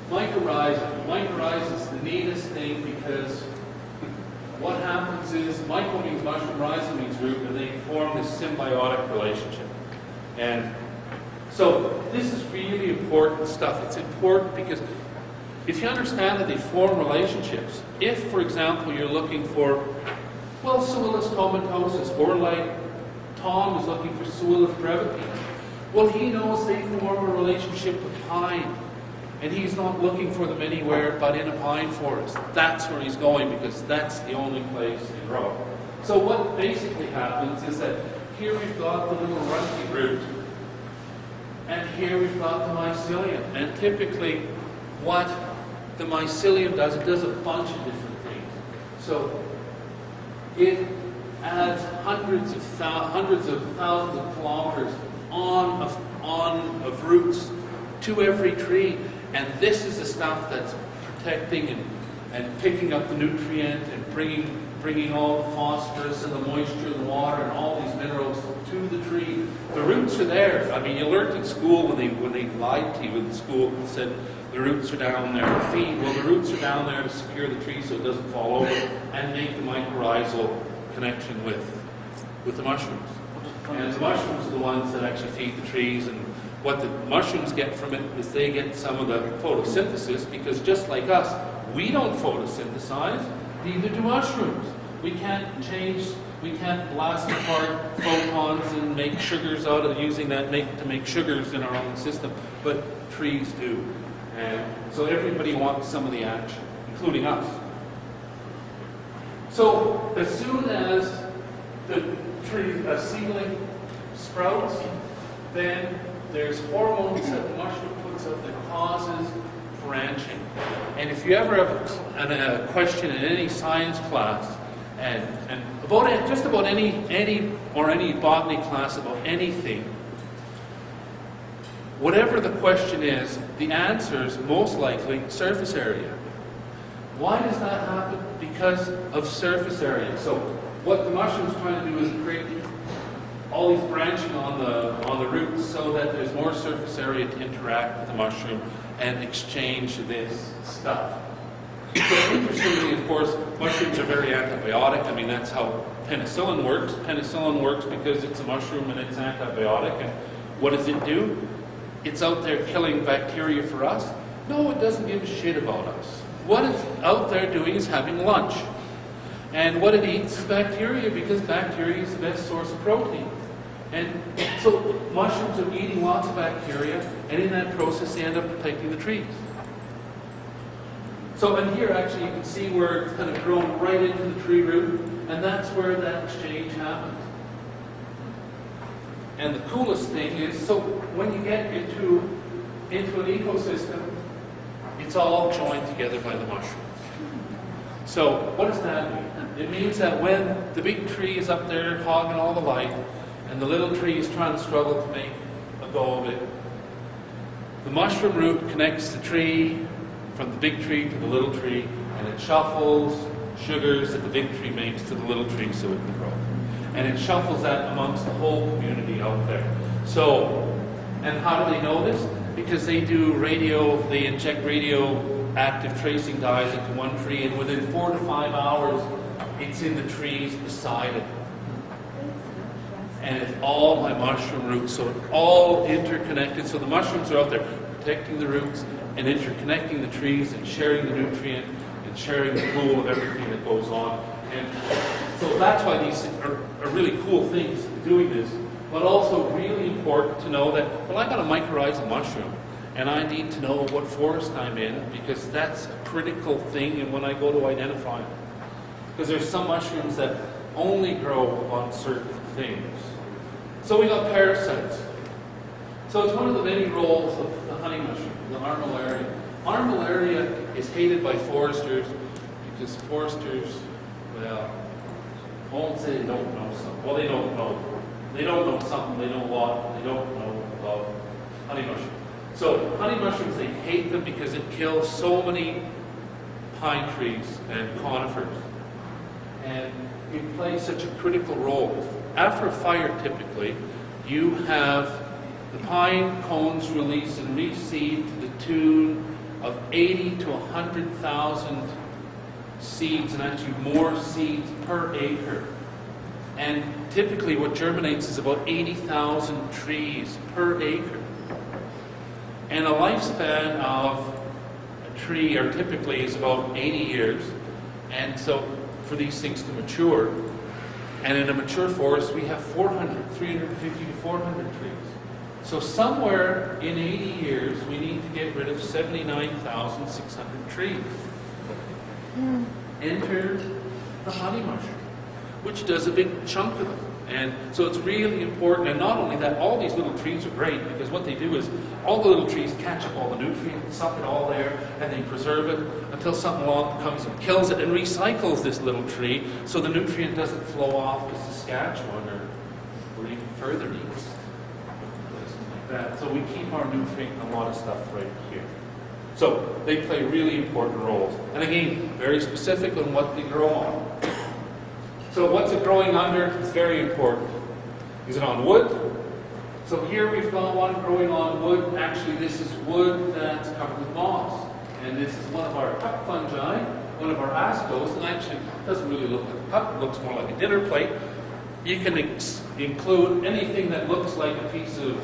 Mycorrhiza. Mycorrhiza is the neatest thing because what happens is myco means mushroom, rhiza means root, and they form this symbiotic relationship. And so this is really important stuff. It's important because if you understand that they form relationships, if, for example, you're looking for, well, Pseudomonas comatosis, or like Tom is looking for Pseudomonas brevipes, well, he knows they form a relationship with pine, and he's not looking for them anywhere but in a pine forest. That's where he's going because that's the only place they grow. So what basically happens is that here we've got the little runty root, and here we've got the mycelium. And typically what the mycelium does, it does a bunch of different things. So it adds hundreds of thousands of kilometers of roots to every tree, and this is the stuff that's protecting and picking up the nutrient and bringing all the phosphorus and the moisture and the water and all these minerals to the tree. The roots are there. I mean, you learned in school when they lied to you in school and said the roots are down there to feed. Well, the roots are down there to secure the tree so it doesn't fall over and make the mycorrhizal connection with the mushrooms. And the mushrooms are the ones that actually feed the trees, and what the mushrooms get from it is they get some of the photosynthesis, because just like us, we don't photosynthesize, neither do mushrooms. We can't blast apart photons and make sugars out of using that to make sugars in our own system, but trees do. And so everybody wants some of the action, including us. So as soon as the a seedling sprouts, then there's hormones that the mushroom puts out that causes branching. And if you ever have a question in any science class, And just about any botany class about anything, whatever the question is, the answer is most likely surface area. Why does that happen? Because of surface area. So what the mushroom's trying to do is create all these branching on the roots so that there's more surface area to interact with the mushroom and exchange this stuff. So interestingly, of course, mushrooms are very antibiotic. I mean, that's how penicillin works. Penicillin works because it's a mushroom and it's antibiotic. And what does it do? It's out there killing bacteria for us? No, it doesn't give a shit about us. What it's out there doing is having lunch. And what it eats is bacteria, because bacteria is the best source of protein. And so mushrooms are eating lots of bacteria, and in that process they end up protecting the trees. So in here actually you can see where it's kind of grown right into the tree root, and that's where that exchange happens. And the coolest thing is, so when you get into an ecosystem, it's all joined together by the mushrooms. So what does that mean? It means that when the big tree is up there hogging all the light, and the little tree is trying to struggle to make a go of it, the mushroom root connects the tree from the big tree to the little tree, and it shuffles sugars that the big tree makes to the little tree so it can grow. And it shuffles that amongst the whole community out there. So, and how do they know this? Because they inject radioactive tracing dyes into one tree, and within 4 to 5 hours, it's in the trees beside it. And it's all by mushroom roots, so it's all interconnected. So the mushrooms are out there protecting the roots and interconnecting the trees and sharing the nutrient and sharing the pool of everything that goes on. And so that's why these are really cool things doing this, but also really important to know that, well, I got to mycorrhize a mushroom, and I need to know what forest I'm in, because that's a critical thing and when I go to identify them. Because there's some mushrooms that only grow on certain things. So we got parasites. So it's one of the many roles of the honey mushroom, the armillaria. Armillaria is hated by foresters because foresters, well, I won't say they don't know something. Well, they don't know. They don't know something. They know a lot. They don't know about honey mushrooms. So honey mushrooms, they hate them because it kills so many pine trees and conifers. And it plays such a critical role. After a fire, typically, you have the pine cones release and reseed to the tune of 80 to 100,000 seeds, and actually more seeds per acre. And typically what germinates is about 80,000 trees per acre. And a lifespan of a tree typically is about 80 years. And so for these things to mature, and in a mature forest we have 350 to 400 trees. So somewhere in 80 years we need to get rid of 79,600 trees. Enter the honey mushroom, which does a big chunk of them. And so it's really important. And not only that, all these little trees are great, because what they do is all the little trees catch up all the nutrients, suck it all there, and they preserve it until something along comes and kills it and recycles this little tree, so the nutrient doesn't flow off to Saskatchewan or even further east. Like that. So we keep our nutrient in a lot of stuff right here. So they play really important roles. And again, very specific on what they grow on. So what's it growing under? It's very important. Is it on wood? So here we've got one growing on wood. Actually, this is wood that's covered with moss. And this is one of our cup fungi, one of our ascos. And actually, it doesn't really look like a cup. It looks more like a dinner plate. You can include anything that looks like a piece of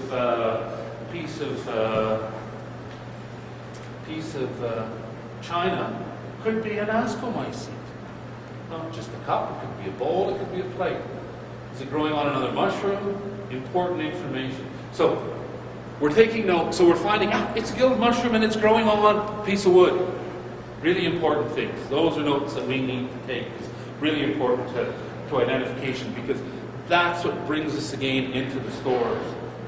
china. Could be an ascomycete. Not just a cup, it could be a bowl, it could be a plate. Is it growing on another mushroom? Important information. So we're taking note, so we're finding out it's a gilled mushroom and it's growing on a piece of wood. Really important things. Those are notes that we need to take. It's really important to identification, because that's what brings us again into the stores,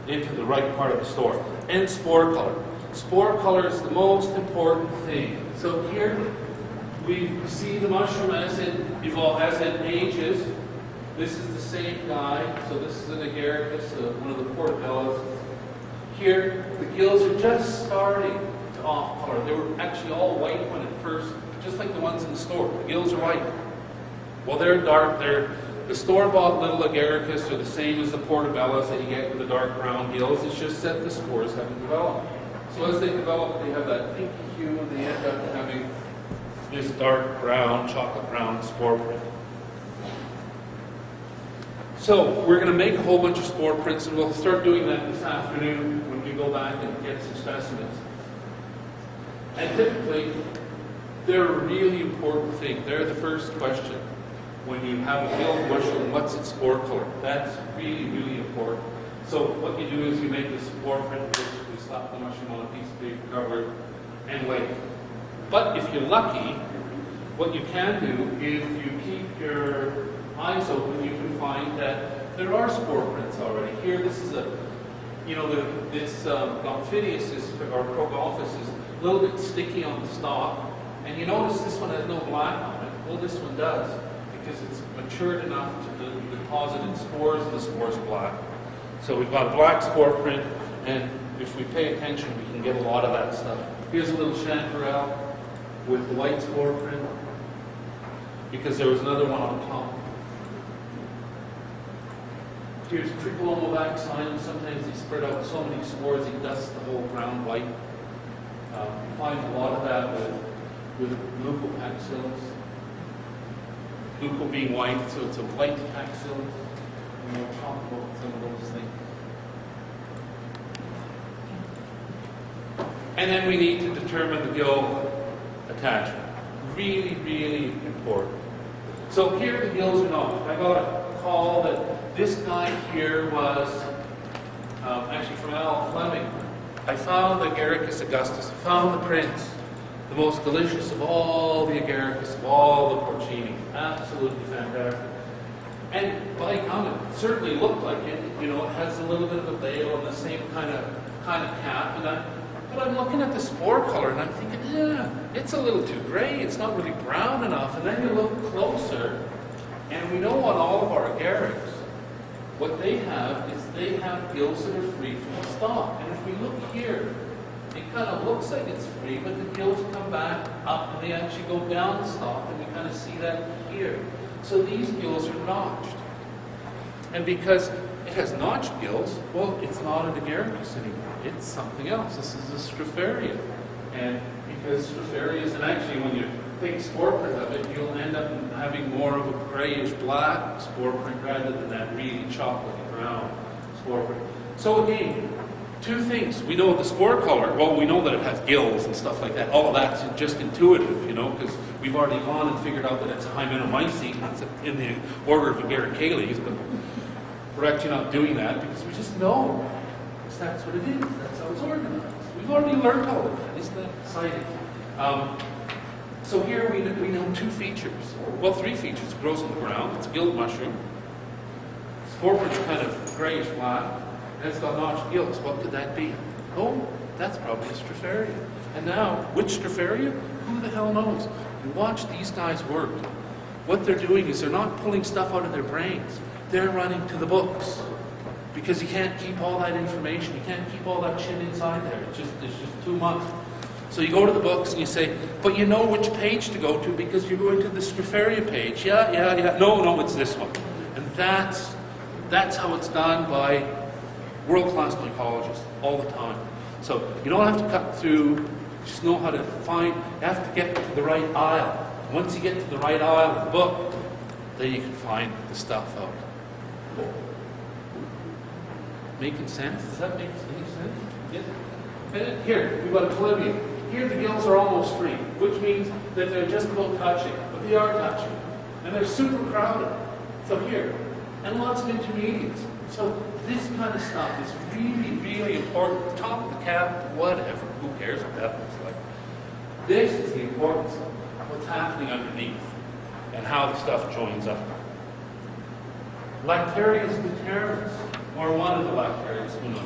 into the right part of the store. And spore color. Spore color is the most important thing. So here we see the mushroom as it evolves, as it ages. This is the same guy. So this is an agaricus, one of the portobellas. Here, the gills are just starting to off color. They were actually all white when it first, just like the ones in the store. The gills are white. Well, they're dark. The store-bought little agaricus are the same as the portobellas that you get with the dark brown gills. It's just that the spores haven't developed. So as they develop, they have that pinky hue, and they end up having this dark brown, chocolate brown spore print. So we're going to make a whole bunch of spore prints, and we'll start doing that this afternoon when we go back and get some specimens. And typically, they're a really important thing. They're the first question. When you have a gilled mushroom, what's its spore color? That's really, really important. So what you do is you make a spore print, which we slap the mushroom on a piece of paper cover and wait. But if you're lucky, what you can do is you keep your eyes open, you can find that there are spore prints already. Here, this is this Gomphidiosis or Progolphus is a little bit sticky on the stalk, and you notice this one has no black on it. Well, this one does, because it's matured enough to deposit its spores, and the spores are black. So we've got a black spore print, and if we pay attention, we can get a lot of that stuff. Here's a little Chanterelle with the white spore print, because there was another one on top. Here's Tricholomovaxine. Sometimes they spread out so many spores, they dust the whole ground white. You find a lot of that with Leucopaxillus. Leuco being white, so it's a white paxillus. And we'll talk about some of those things. And then we need to determine the gill attachment. Really, really important. So here the gills are not. I got a call that this guy here was actually from Al Fleming. I found the Agaricus Augustus. I found the prints. The most delicious of all the Agaricus, of all the porcini. Absolutely fantastic. And by gum, it certainly looked like it. You know, it has a little bit of a veil and the same kind of cap. But I'm looking at the spore color and I'm thinking, yeah, it's a little too gray. It's not really brown enough. And then you look closer, and we know on all of our agarics, what they have is they have gills that are free from the stalk. And if we look here, it kind of looks like it's free, but the gills come back up and they actually go down the stalk, and we kind of see that here. So these gills are notched. And because it has notched gills, well, it's not an agaricus anymore. It's something else. This is a Stropharia. And because Stropharias, and actually when you take a spore print of it, you'll end up having more of a grayish black spore print rather than that really chocolatey brown spore print. So again, two things. We know the spore color. Well, we know that it has gills and stuff like that. All of that's just intuitive, you know, because we've already gone and figured out that it's a Hymenomycin. That's in the order of Agaricales, but we're actually not doing that because we just know that's what it is. That's how it's organized. We've already learned all of that. Isn't that exciting? So here we know two features. Well, three features. It grows on the ground. It's a gilled mushroom. Spore print's kind of grayish black. And it's got notched gills. What could that be? Oh, that's probably a Stropharia. And now, which Stropharia? Who the hell knows? You watch these guys work. What they're doing is they're not pulling stuff out of their brains. They're running to the books. Because you can't keep all that information. You can't keep all that shit inside there. It's just too much. So you go to the books and you say, but you know which page to go to because you're going to the Stropharia page. Yeah. No, it's this one. And that's how it's done by world-class mycologists all the time. So you don't have to cut through, you just know how to find, you have to get to the right aisle. Once you get to the right aisle of the book, then you can find the stuff out. Making sense? Does that make any sense? Yeah. Here, we've got a Columbian. Here the gills are almost free, which means that they're just about touching, but they are touching. And they're super crowded. So here, and lots of intermediates. So this kind of stuff is really, really important. Top of the cap, whatever. Who cares what that looks like? This is the importance of what's happening underneath and how the stuff joins up. Lactarius deterrens, or one of the Lactarius, who knows?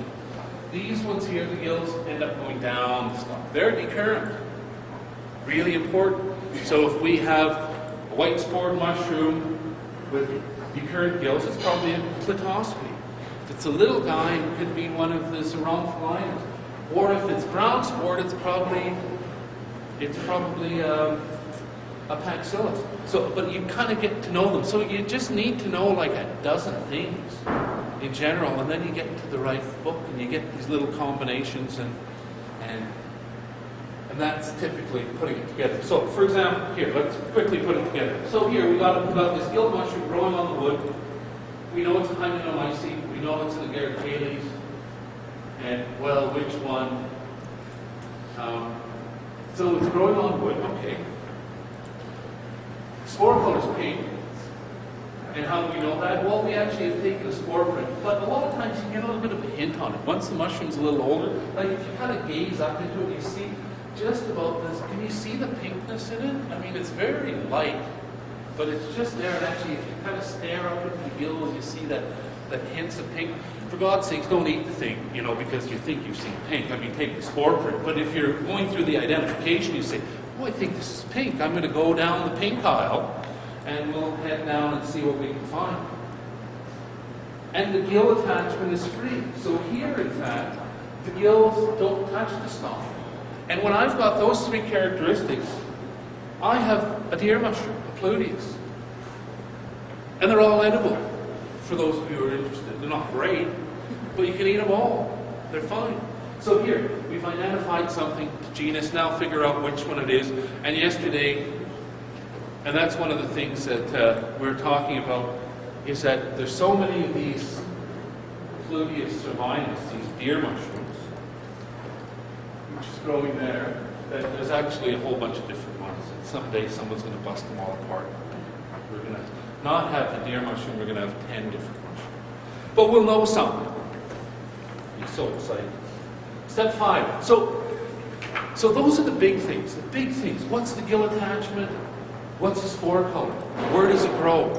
These ones here, the gills, end up going down the stalk. They're decurrent. Really important. So if we have a white spored mushroom with decurrent gills, it's probably a clitospy. If it's a little guy, it could be one of the Zoronphilinas. Or if it's brown spored, it's probably a Paxillus. So, but you kind of get to know them. So you just need to know like a dozen things in general, and then you get to the right book, and you get these little combinations, and that's typically putting it together. So, for example, here, let's quickly put it together. So here, we got this gill mushroom growing on the wood. We know it's a Hymenomycin. We know it's an Agaricales. And, well, which one? So it's growing on wood, okay. Spore color is pink. And how do we know that? Well, we actually have taken a spore print. But a lot of times you get a little bit of a hint on it. Once the mushroom's a little older, like if you kind of gaze up into it, you see just about this. Can you see the pinkness in it? I mean, it's very light, but it's just there. And actually, if you kind of stare up into the gills, you see that hints of pink. For God's sakes, don't eat the thing, because you think you've seen pink. I mean, take the spore print. But if you're going through the identification, you say, oh, I think this is pink. I'm going to go down the pink aisle, and we'll head down and see what we can find. And the gill attachment is free. So here it's at, the gills don't touch the stalk. And when I've got those three characteristics, I have a deer mushroom, a Pluteus. And they're all edible, for those of you who are interested. They're not great, but you can eat them all. They're fine. So here, we've identified something, the genus, now figure out which one it is. And yesterday, and that's one of the things that we were talking about, is that there's so many of these Pluteus cervinus, these deer mushrooms, which is growing there, that there's actually a whole bunch of different ones. And someday someone's going to bust them all apart. We're going to not have the deer mushroom, we're going to have 10 different mushrooms. But we'll know something. You're so excited. Step 5. So those are the big things. The big things. What's the gill attachment? What's the spore color? Where does it grow?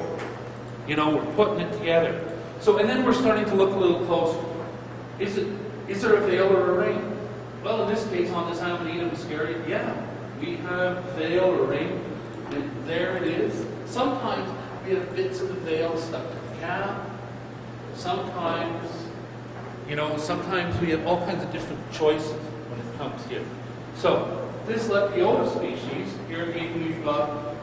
We're putting it together. So, and then we're starting to look a little closer. Is there a veil or a ring? Well, in this case, on this Amanita muscaria, yeah, we have veil or ring, and there it is. Sometimes we have bits of the veil stuck to the cap. Sometimes, sometimes we have all kinds of different choices when it comes here. So, this Lepiota species, here again we've got,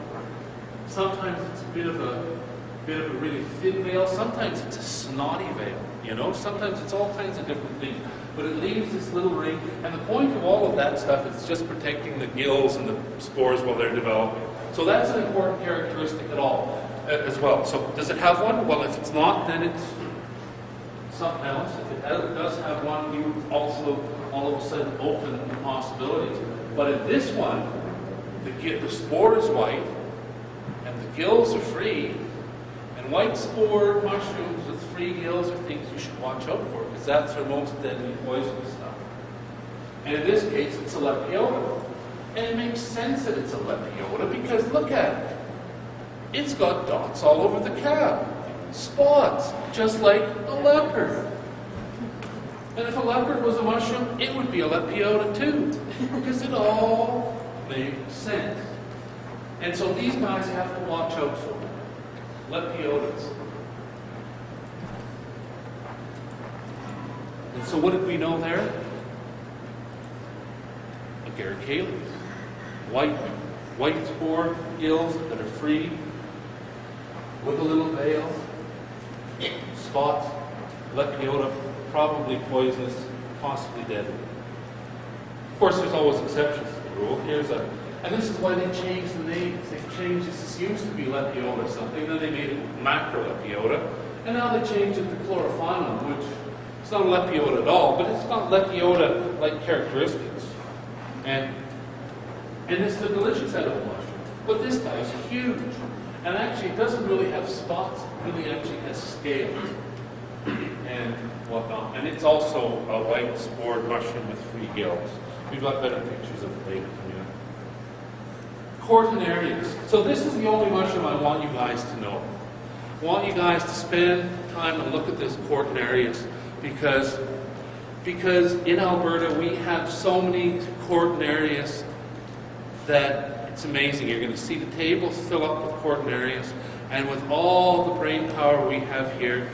sometimes it's a bit of a really thin veil, sometimes it's a snotty veil, sometimes it's all kinds of different things. But it leaves this little ring, and the point of all of that stuff is just protecting the gills and the spores while they're developing. So that's an important characteristic as well. So does it have one? Well, if it's not, then it's something else. If it does have one, you also all of a sudden open the possibilities. But in this one, the spore is white, and the gills are free, and white spore mushrooms with free gills are things you should watch out for, because that's our most deadly poisonous stuff. And in this case, it's a Lepiota. And it makes sense that it's a Lepiota, because look at it. It's got dots all over the cap. Spots, just like a leopard. And if a leopard was a mushroom, it would be a Lepiota too, because it all makes sense. And so these guys have to watch out for Lepiotas. And so what did we know there? Agaricales. White spore gills that are free, with a little veil, spots, Lepiota, probably poisonous, possibly deadly. Of course, there's always exceptions to the rule. And this is why they changed the names. They changed this used to be Lepiota something, then they made it Macrolepiota, and now they changed it to Chlorophyllum, which it's not a Lepiota at all, but it's got Lepiota-like characteristics. And it's a delicious edible mushroom. But this guy is huge. And actually, it doesn't really have spots. It really actually has scales and whatnot. And it's also a white spored mushroom with free gills. We've got better pictures of it later coming up. Cortinarius. So this is the only mushroom I want you guys to know. I want you guys to spend time and look at this Cortinarius because in Alberta we have so many Cortinarius that It's amazing. You're going to see the tables fill up with Cortinarius, and with all the brain power we have here,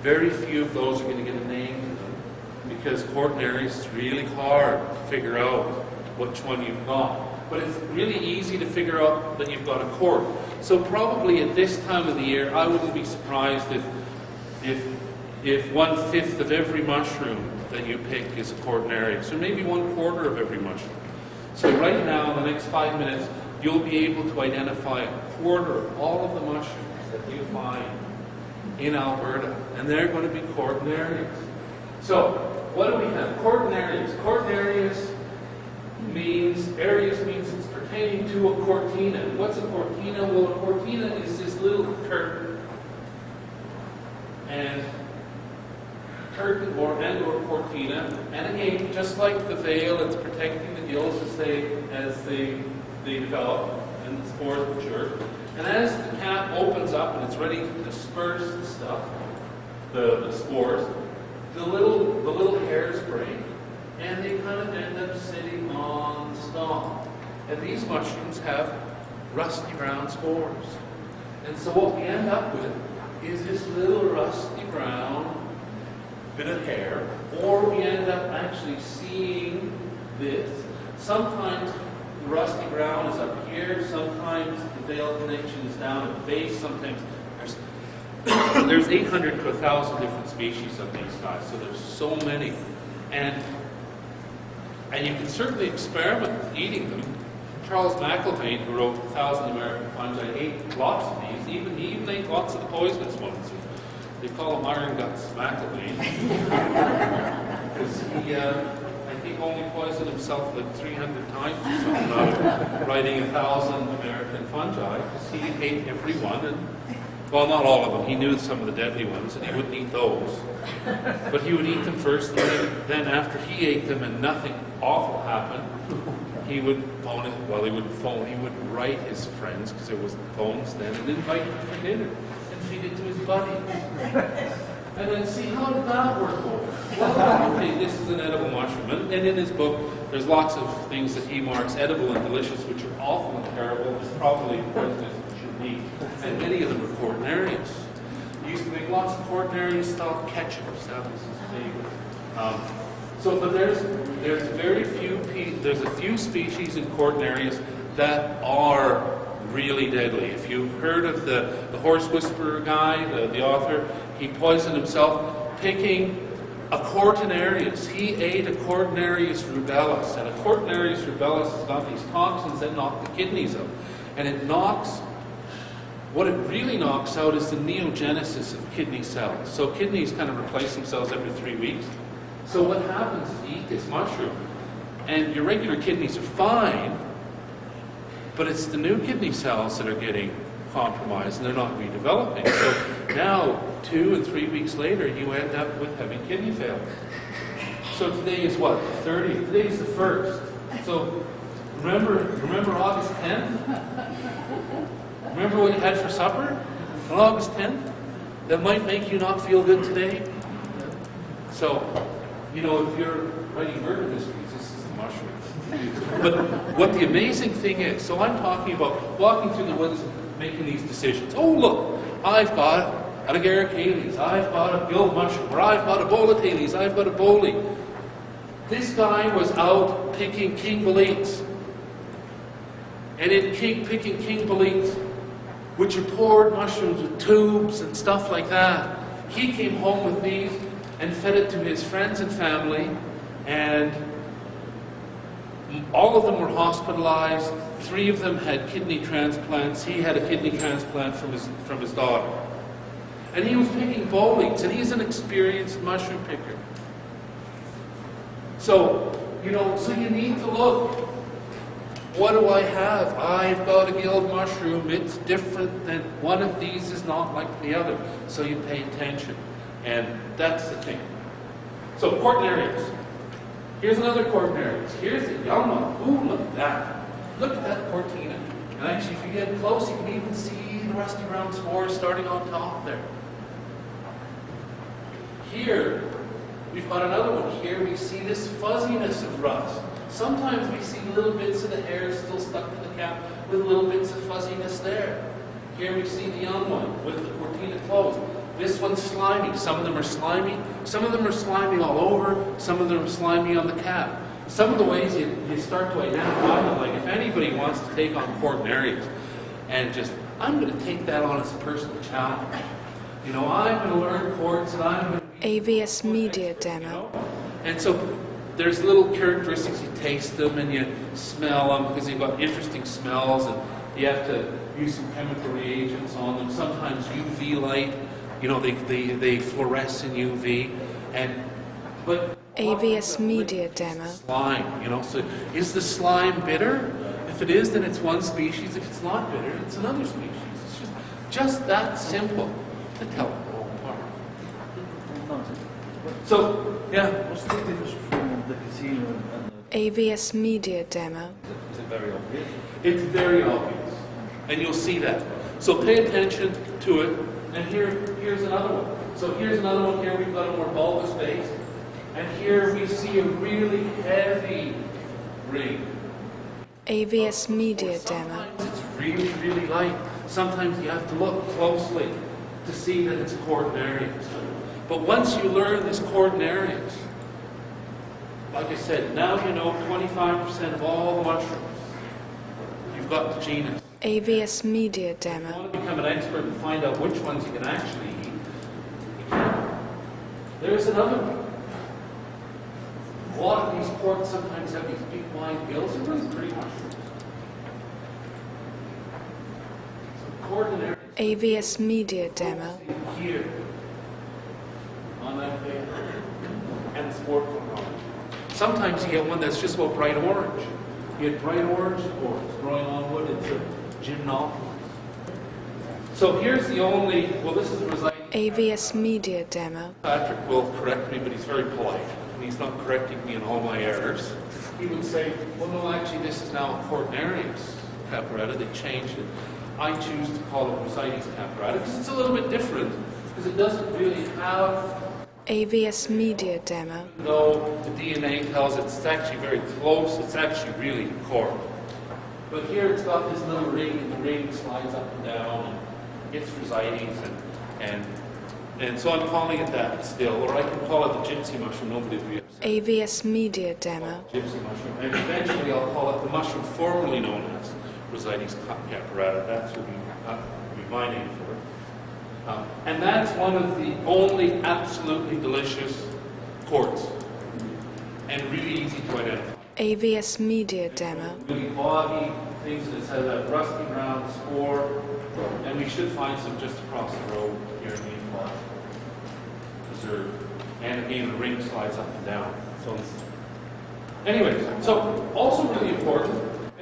very few of those are going to get a name to them, because Cortinarius is really hard to figure out which one you've got. But it's really easy to figure out that you've got a quart. So probably at this time of the year, I wouldn't be surprised if 1/5 of every mushroom that you pick is a Cortinarius, or maybe 1/4 of every mushroom. So right now, in the next 5 minutes, you'll be able to identify 1/4 of all of the mushrooms that you find in Alberta, and they're going to be Cortinarius. So, what do we have? Cortinarius. Cortinarius means it's pertaining to a cortina. What's a cortina? Well, a cortina is this little curtain, and or cortina, and again, just like the veil, it's protecting the gills as they develop and the spores mature. And as the cap opens up and it's ready to disperse the stuff, the spores, the little hairs break, and they kind of end up sitting on the stalk. And these mushrooms have rusty brown spores. And so what we end up with is this little rusty brown bit of hair, or we end up actually seeing this. Sometimes the rusty brown is up here, sometimes the veil connection is down at the base, sometimes there's 800 to 1,000 different species of these guys, so there's so many. And you can certainly experiment with eating them. Charles McIlvaine, who wrote 1,000 American Fungi, ate lots of these. He even ate lots of the poisonous ones. They call him Iron Guts McIlvaine. Because he, I think, only poisoned himself like 300 times or something out of writing 1,000 American Fungi. Because he ate every one. And, well, not all of them. He knew some of the deadly ones, and he wouldn't eat those. But he would eat them first, and then after he ate them and nothing awful happened, he would phone it. Well, he wouldn't phone. He would write his friends, because there wasn't phones then, and invite them for dinner and feed it to his buddies. And then see, how did that work over? Well, okay, this is an edible mushroom. And in his book, there's lots of things that he marks edible and delicious, which are awful and terrible, and probably poisonous and shouldn't eat. And many of them are Cortinarius. He used to make lots of Cortinarius-style ketchups. That was his favorite. But there's very few, there's a few species in Cortinarius that are really deadly. If you've heard of the horse whisperer guy, the author, he poisoned himself picking a Cortinarius. He ate a Cortinarius rubellus, and a Cortinarius rubellus has got these toxins that knock the kidneys out. And what it really knocks out is the neogenesis of kidney cells. So kidneys kind of replace themselves every 3 weeks. So what happens is you eat this mushroom, and your regular kidneys are fine, but it's the new kidney cells that are getting compromised, and they're not redeveloping. So now, 2 and 3 weeks later, you end up with having kidney failure. So today is what? The 30th. Today is the 1st. So remember August 10th? Remember what you had for supper on August 10th? That might make you not feel good today. So, if you're writing murder mysteries, this is the mushroom. But what the amazing thing is, so I'm talking about walking through the woods and making these decisions. Oh, look, I've got an agaricales, I've got a gill mushroom, or I've got a boletales, I've got a bole. This guy was out picking king boletes. And in picking king boletes, which are poured mushrooms with tubes and stuff like that, he came home with these and fed it to his friends and family, and all of them were hospitalized. 3 of them had kidney transplants. He had a kidney transplant from his daughter. And he was picking boletes, and he's an experienced mushroom picker. So, so you need to look. What do I have? I've got a gilled mushroom. It's different than one of these is not like the other. So you pay attention. And that's the thing. So Cortinarius. Here's another Cortinarius. Here's a young one. Ooh, look at that. Look at that Cortina. And actually, if you get close, you can even see the rusty brown spores starting on top there. Here, we've got another one. Here we see this fuzziness of rust. Sometimes we see little bits of the hair still stuck to the cap. with little bits of fuzziness there. Here we see the young one with the cortina closed. This one's slimy. Some of them are slimy. Some of them are slimy all over. Some of them are slimy on the cap. Some of the ways you start to identify them, like if anybody wants to take on Cortinarius and just, I'm going to take that on as a personal challenge. You know, I'm going to learn chords and I'm going to...
AVS Media Demo.
You know? And so there's little characteristics. You taste them and you smell them because you've got interesting smells, and you have to use some chemical reagents on them. Sometimes UV light, you know, they fluoresce in UV. But
AVS Media Demo.
Slime, you know, so is the slime bitter? If it is, then it's one species. If it's not bitter, it's another species. It's just that simple to tell it all apart. So, yeah.
What's the difference between the casino and the...
AVS Media Demo.
Is it very obvious?
It's very obvious, and you'll see that. So pay attention to it, and here's another one. So here's another one here. We've got a more bulbous base, and here we see a really heavy ring.
AVS Media Demo.
Sometimes it's really, really light. Sometimes you have to look closely to see that it's Cortinarius. But once you learn this Cortinarius, like I said, now you know 25% of all the mushrooms. You've got the genus.
AVS Media
If you
Demo.
want to become an expert and find out which ones you can actually eat, you can. There's another one. A lot of these quartz sometimes have these big wide gills. They're really pretty mushrooms. So Cortinarius.
AVS Media Demo.
Here. On that page. And the Spore Color. Sometimes you get one that's just about bright orange. You get bright orange spores growing on wood. It's a gymnophilus. So here's the only, well, this is residing.
AVS Media Demo.
Patrick will correct me, but he's very polite. And he's not correcting me in all my errors. He would say, well, no, actually, this is now a Cortinarius caparetta. They changed it. I choose to call it Mycelium caparetta because it's a little bit different, because it doesn't really have...
AVS Media Demo.
Though the DNA tells it it's actually very close, it's actually really cord. But here it's got this little ring, and the ring slides up and down, and it's Rhizaides, and so I'm calling it that still, or I can call it the gypsy mushroom. Nobody would be upset.
AVS Media Demo.
Gypsy mushroom, and eventually I'll call it the mushroom formerly known as Rhizaides caparetta. That's what would be my name for it. And that's one of the only absolutely delicious quartz, and really easy to identify.
AVS Media Demo.
Really boggy things that has a rusty brown spore, and we should find some just across the road here in the Incline Preserve. And again, the ring slides up and down. So, anyways, so also really important.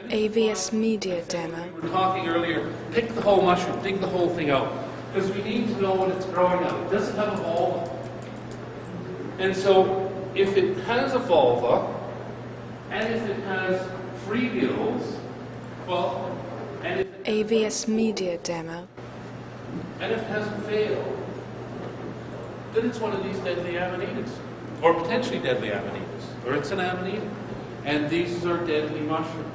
AVS Media Demo.
We were talking earlier. Pick the whole mushroom, dig the whole thing out. Because we need to know what it's growing out of. Does it have a vulva? And so, if it has a vulva, and if it has free gills, well, and if it
AVS Media Demo.
and if it hasn't failed, then it's one of these deadly amanitas, or potentially deadly amanitas, or it's an amanita. And these are deadly mushrooms.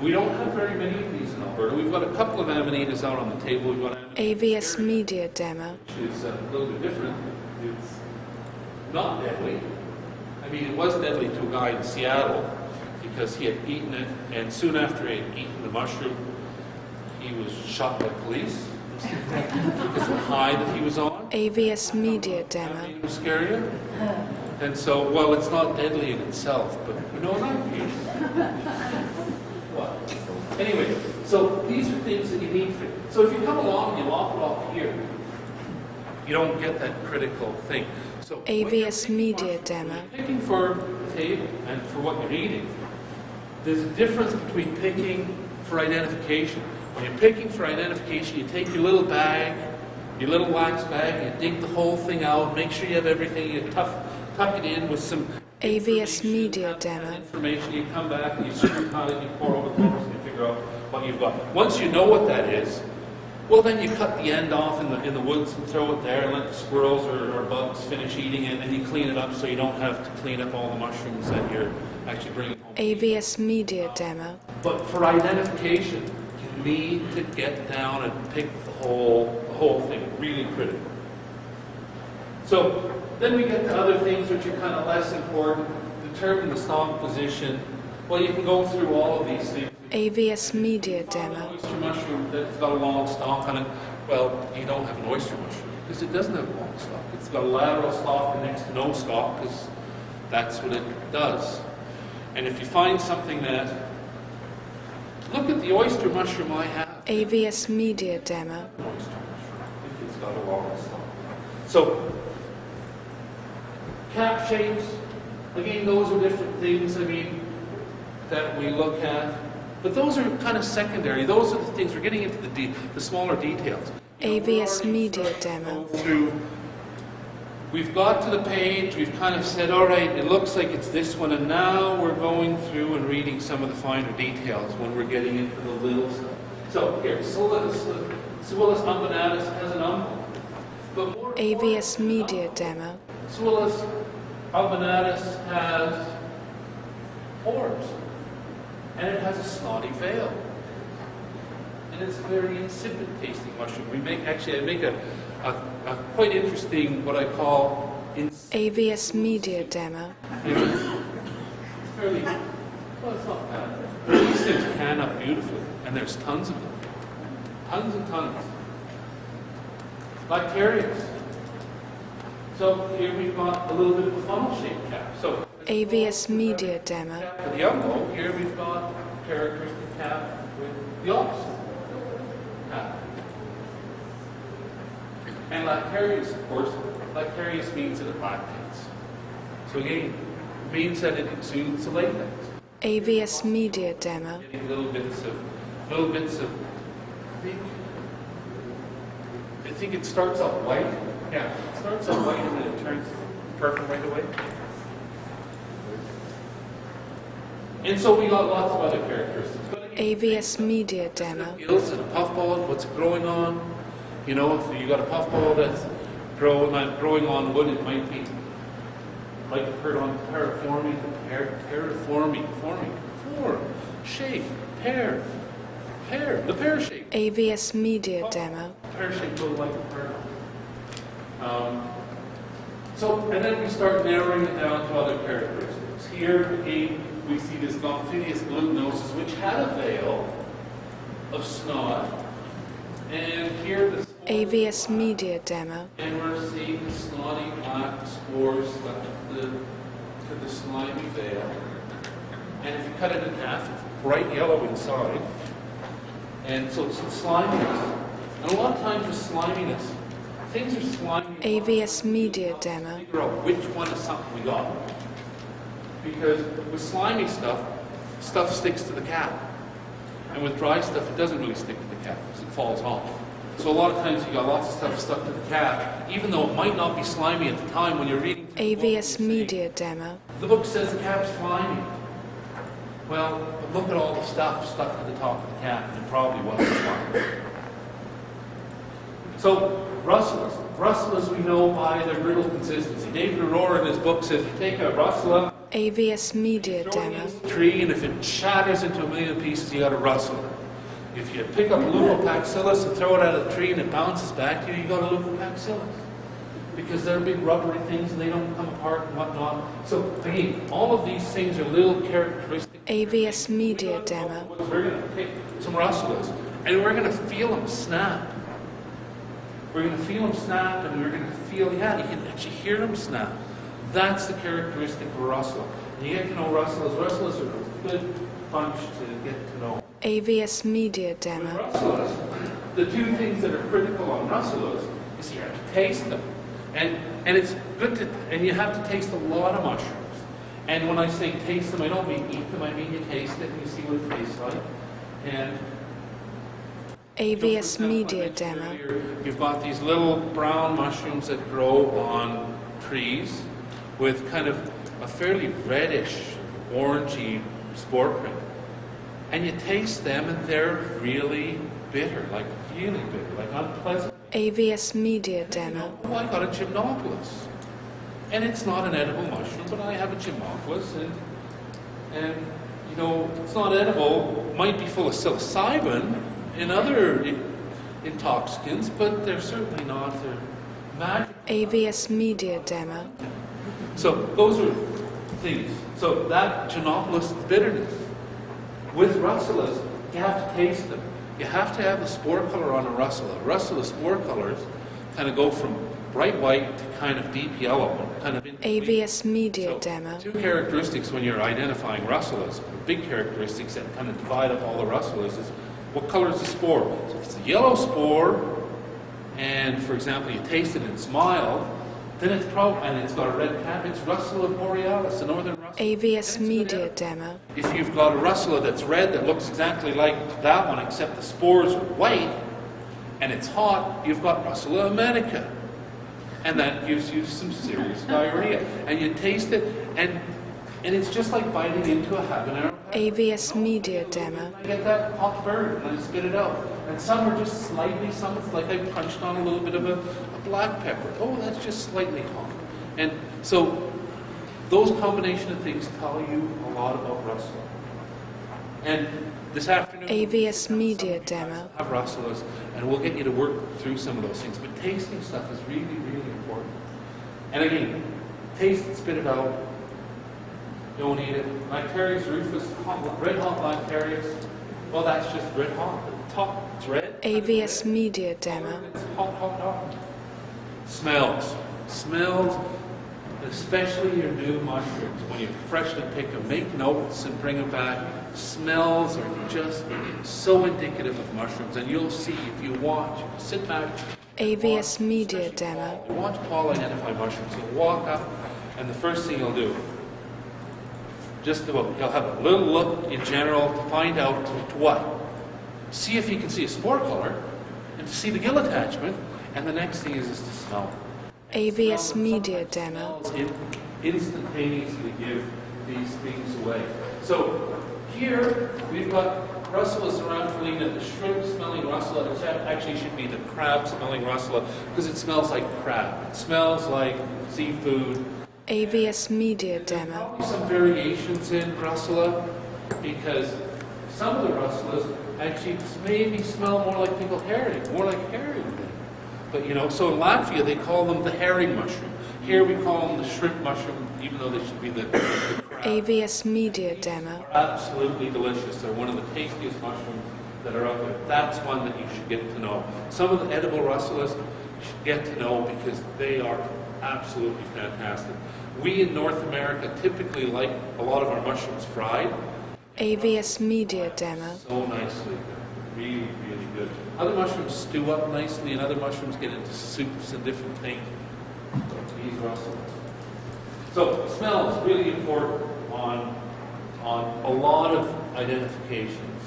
We don't have very many of these in Alberta. We've got a couple of amanitas out on the table. We've got
AVS Media Demo.
which is a little bit different. It's not deadly. I mean, it was deadly to a guy in Seattle because he had eaten it, and soon after he had eaten the mushroom, he was shot by police because of the high that he was on.
AVS Media Demo.
That made him scare you. And so, well, it's not deadly in itself, but you know that piece. What? Anyway, so these are things that you need to. So if you come along and you lop it off here, you don't get that critical thing. So
AVS Media Demo.
when you're picking for the table and for what you're eating, there's a difference between picking for identification. When you're picking for identification, you take your little bag, your little wax bag, you dig the whole thing out, make sure you have everything, you tuck it in with some
AVS Media Demo.
information, you come back and you scrutinize it, you pour over the covers and you figure out what you've got. Once you know what that is, well then you cut the end off in the woods and throw it there and let the squirrels or bugs finish eating it, and you clean it up so you don't have to clean up all the mushrooms that you're actually bringing home.
AVS Media Demo.
But for identification, need to get down and pick the whole thing, really critical. So then we get to other things which are kind of less important. Determine the stalk position. Well, you can go through all of these things.
AVS Media Demo.
Oyster mushroom that's got a long stalk on it. Well, you don't have an oyster mushroom because it doesn't have a long stalk. It's got a lateral stalk and next to no stalk because that's what it does. And if you find something that, look at the oyster mushroom I have.
AVS Media Demo.
Oyster mushroom, if it's got a long stalk. So, cap shapes, again, those are different things, that we look at. But those are kind of secondary. Those are the things, we're getting into the smaller details.
AVS Media Demo.
We've got to the page, we've kind of said, all right, it looks like it's this one, and now we're going through and reading some of the finer details when we're getting into the little stuff. So here, Syllus umbenatus has an umbilical.
AVS Media Demo.
Syllus umbenatus has pores, and it has a snotty veil. And it's a very insipid tasting mushroom. I make a quite interesting, what I call
AVS Media Demo.
It's fairly, well, it's not bad. These things can up beautifully, and there's tons of them. Tons and tons. Bacterias. So here we've got a little bit of a funnel-shaped cap. So
AVS Media Demo.
for the elbow, here we've got a characteristic cap with the opposite cap. And lactarius, of course, lactarius means that it lactates. So again, it means that it exudes a latex.
AVS Media Demo.
Getting little bits of, I think it starts out white. Yeah, it starts out white and then it turns purple right away. And so we got lots of other characteristics.
AVS Media Demo.
Gills and a puffball, what's it growing on? You know, if you got a puffball that's growing on wood, it might be like heard on terraforming, form, shape, pear, the pear shape.
AVS Media Demo.
Pear shape goes like a pear. And then we start narrowing it down to other characteristics. Here again, we see this Gomphidius glutinosus, which had a veil of snot, and here the
AVS Media Demo.
and we're seeing the snotty black spores stuck to the slimy veil. And if you cut it in half, it's bright yellow inside. And so it's the sliminess. And a lot of times with sliminess, things are slimy.
AVS Media Demo.
Figure out which one is something we got. Because with slimy stuff sticks to the cap. And with dry stuff, it doesn't really stick to the cap because it falls off. So a lot of times you got lots of stuff stuck to the cap, even though it might not be slimy at the time when you're reading.
AVS Media Demo.
The book says the cap's slimy. Well, but look at all the stuff stuck to the top of the cap, and it probably wasn't slimy. So, Russulas we know by their brittle consistency. David Aurora in his book says you take a Russula,
AVS Media
throw it
Demo.
against the tree, and if it shatters into a million pieces, you got a Russula. If you pick up a Lupopaxillus and throw it at a tree and it bounces back to you, you got a Lupopaxillus. Because they're big rubbery things and they don't come apart and whatnot. So again, all of these things are little characteristics.
AVS Media Demo.
We're going to take some Russulas and we're going to feel them snap. We're going to feel them snap and we're going to feel, you can actually hear them snap. That's the characteristic of a Russula. And you get to know Russulas. Russulas are a good bunch to get to know.
AVS Media Demo.
With Russulas, the two things that are critical on Russulas is you have to taste them. And it's good to, and you have to taste a lot of mushrooms. And when I say taste them, I don't mean eat them, I mean you taste it and you see what it tastes like. And
AVS Media Demo.
You've got these little brown mushrooms that grow on trees with kind of a fairly reddish, orangey spore print. And you taste them and they're really bitter, like unpleasant.
AVS Media Demo.
Oh, I got a Gymnoculus. And it's not an edible mushroom, but I have a Gymnoculus and you know, it's not edible, might be full of psilocybin, in other intoxicants, but they're certainly not magic.
AVS Media Demo.
So those are things. So that Ginopolis bitterness. With russulas, you have to taste them. You have to have the spore color on a russula. Russula spore colors kind of go from bright white to kind of deep yellow, kind of in between.
AVS Media
So,
Demo.
two characteristics when you're identifying russulas, big characteristics that kind of divide up all the russulas is what color is the spore? So if it's a yellow spore, and for example you taste it and it's mild, then it's probably, and it's got a red cap, it's Russula borealis, a northern russula.
AVS Media Demo.
If you've got a russula that's red that looks exactly like that one except the spores are white and it's hot, you've got Russula amanica. And that gives you some serious diarrhea. And you taste it and it's just like biting into a habanero.
AVS Media Demo.
I get that hot burn and I spit it out. And some are just slightly, some it's like I punched on a little bit of a black pepper. Oh, that's just slightly hot. And so those combination of things tell you a lot about Russula. And this afternoon,
AVS Media Demo.
have russulas, and we'll get you to work through some of those things. But tasting stuff is really, really important. And again, taste it, spit it out. Don't eat it. Lactarius rufus, red hot lactarius. Well, that's just red hot. The top, it's red.
AVS Media Demo.
It's hot, hot, hot. Smells. Smells, especially your new mushrooms. When you freshly pick them, make notes and bring them back. Smells are just so indicative of mushrooms. And you'll see if you watch, sit back.
AVS Media Demo.
You watch Paul identify mushrooms. He'll walk up, and the first thing he'll do, he'll have a little look in general to find out to what? See if he can see a spore color, and to see the gill attachment, and the next thing is to smell.
AVS Media Demo.
Instantaneously give these things away. So here we've got Russula cerantholina, the shrimp-smelling Russula. It actually should be the crab-smelling Russula because it smells like crab. It smells like seafood.
AVS Media Demo.
Probably some variations in Russula because some of the Russulas actually maybe smell more like pickled herring, more like herring. But so in Latvia they call them the herring mushroom. Here we call them the shrimp mushroom, even though they should be the crab.
AVS Media Demo.
Absolutely delicious. They're one of the tastiest mushrooms that are out there. That's one that you should get to know. Some of the edible russulas you should get to know because they are absolutely fantastic. We in North America typically like a lot of our mushrooms fried.
AVS Media Demo.
So nicely. Really, really good. Other mushrooms stew up nicely and other mushrooms get into soups and different things. These russulas. So smells really important on a lot of identifications.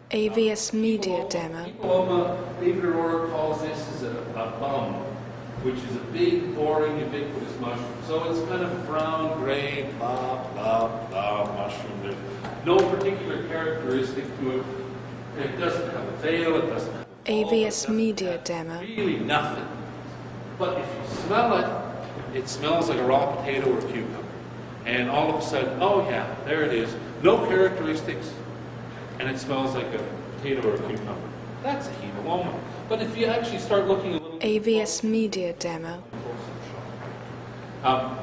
AVS Media Demo.
Hypomyces David Aurora calls this as a bum, which is a big, boring, ubiquitous mushroom. So it's kind of brown, gray, blah, blah, blah mushroom. There's no particular characteristic to it. It doesn't have a veil, it doesn't have a fold,
AVS Media Demo.
really nothing. But if you smell it, it smells like a raw potato or cucumber. And all of a sudden, oh yeah, there it is. No characteristics, and it smells like a potato or a cucumber. That's a Hypomyces. But if you actually start looking a little
AVS Media Demo.
actually,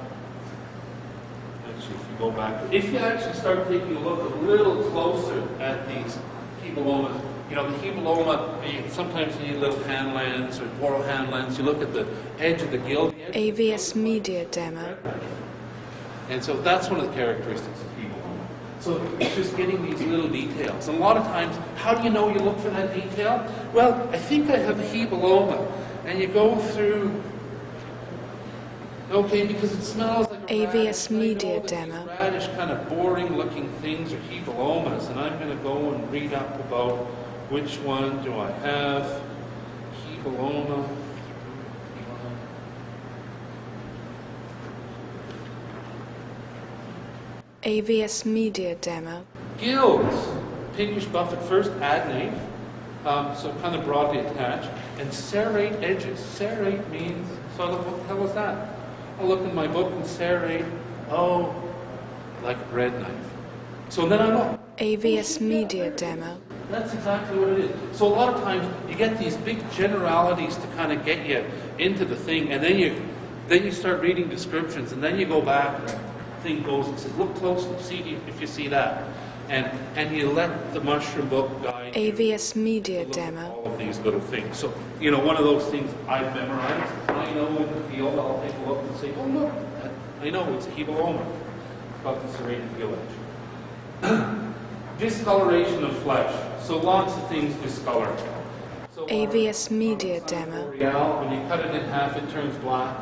if you go back, if you actually start taking a look a little closer at these Hypomyces, the Hypomyces, sometimes you need little handlands or oral handlands. You look at the edge of the gill.
AVS Media Demo.
And so that's one of the characteristics of Hypomyces. So it's just getting these little details. And a lot of times, how do you know you look for that detail? Well, I think I have a Hypomyces. And you go through, okay, because it smells like a
AVS
radish.
Media
These
Demo.
radish kind of boring looking things are Hypomyces. And I'm going to go and read up about which one do I have. Hypomyces.
AVS Media Demo.
Gills, pinkish buff at first, adnate, so kind of broadly attached, and serrate edges. Serrate means, so I look, what the hell is that? I look in my book and serrate, like a bread knife. So then I look.
AVS Media Demo.
That's exactly what it is. So a lot of times you get these big generalities to kind of get you into the thing, and then you start reading descriptions, and then you go back, and the thing goes and says, look closely, see if you see that. And you let the mushroom book guide you
AVS Media
to look at
Demo.
all of these little things. So, you know, one of those things I've memorized, I know in the field, I'll take a look and say, oh look, I know it's a hebeloma. It's got the serrated gillage. Discoloration of flesh. So lots of things discolor. So
AVS Media Demo.
Morel, when you cut it in half, it turns black.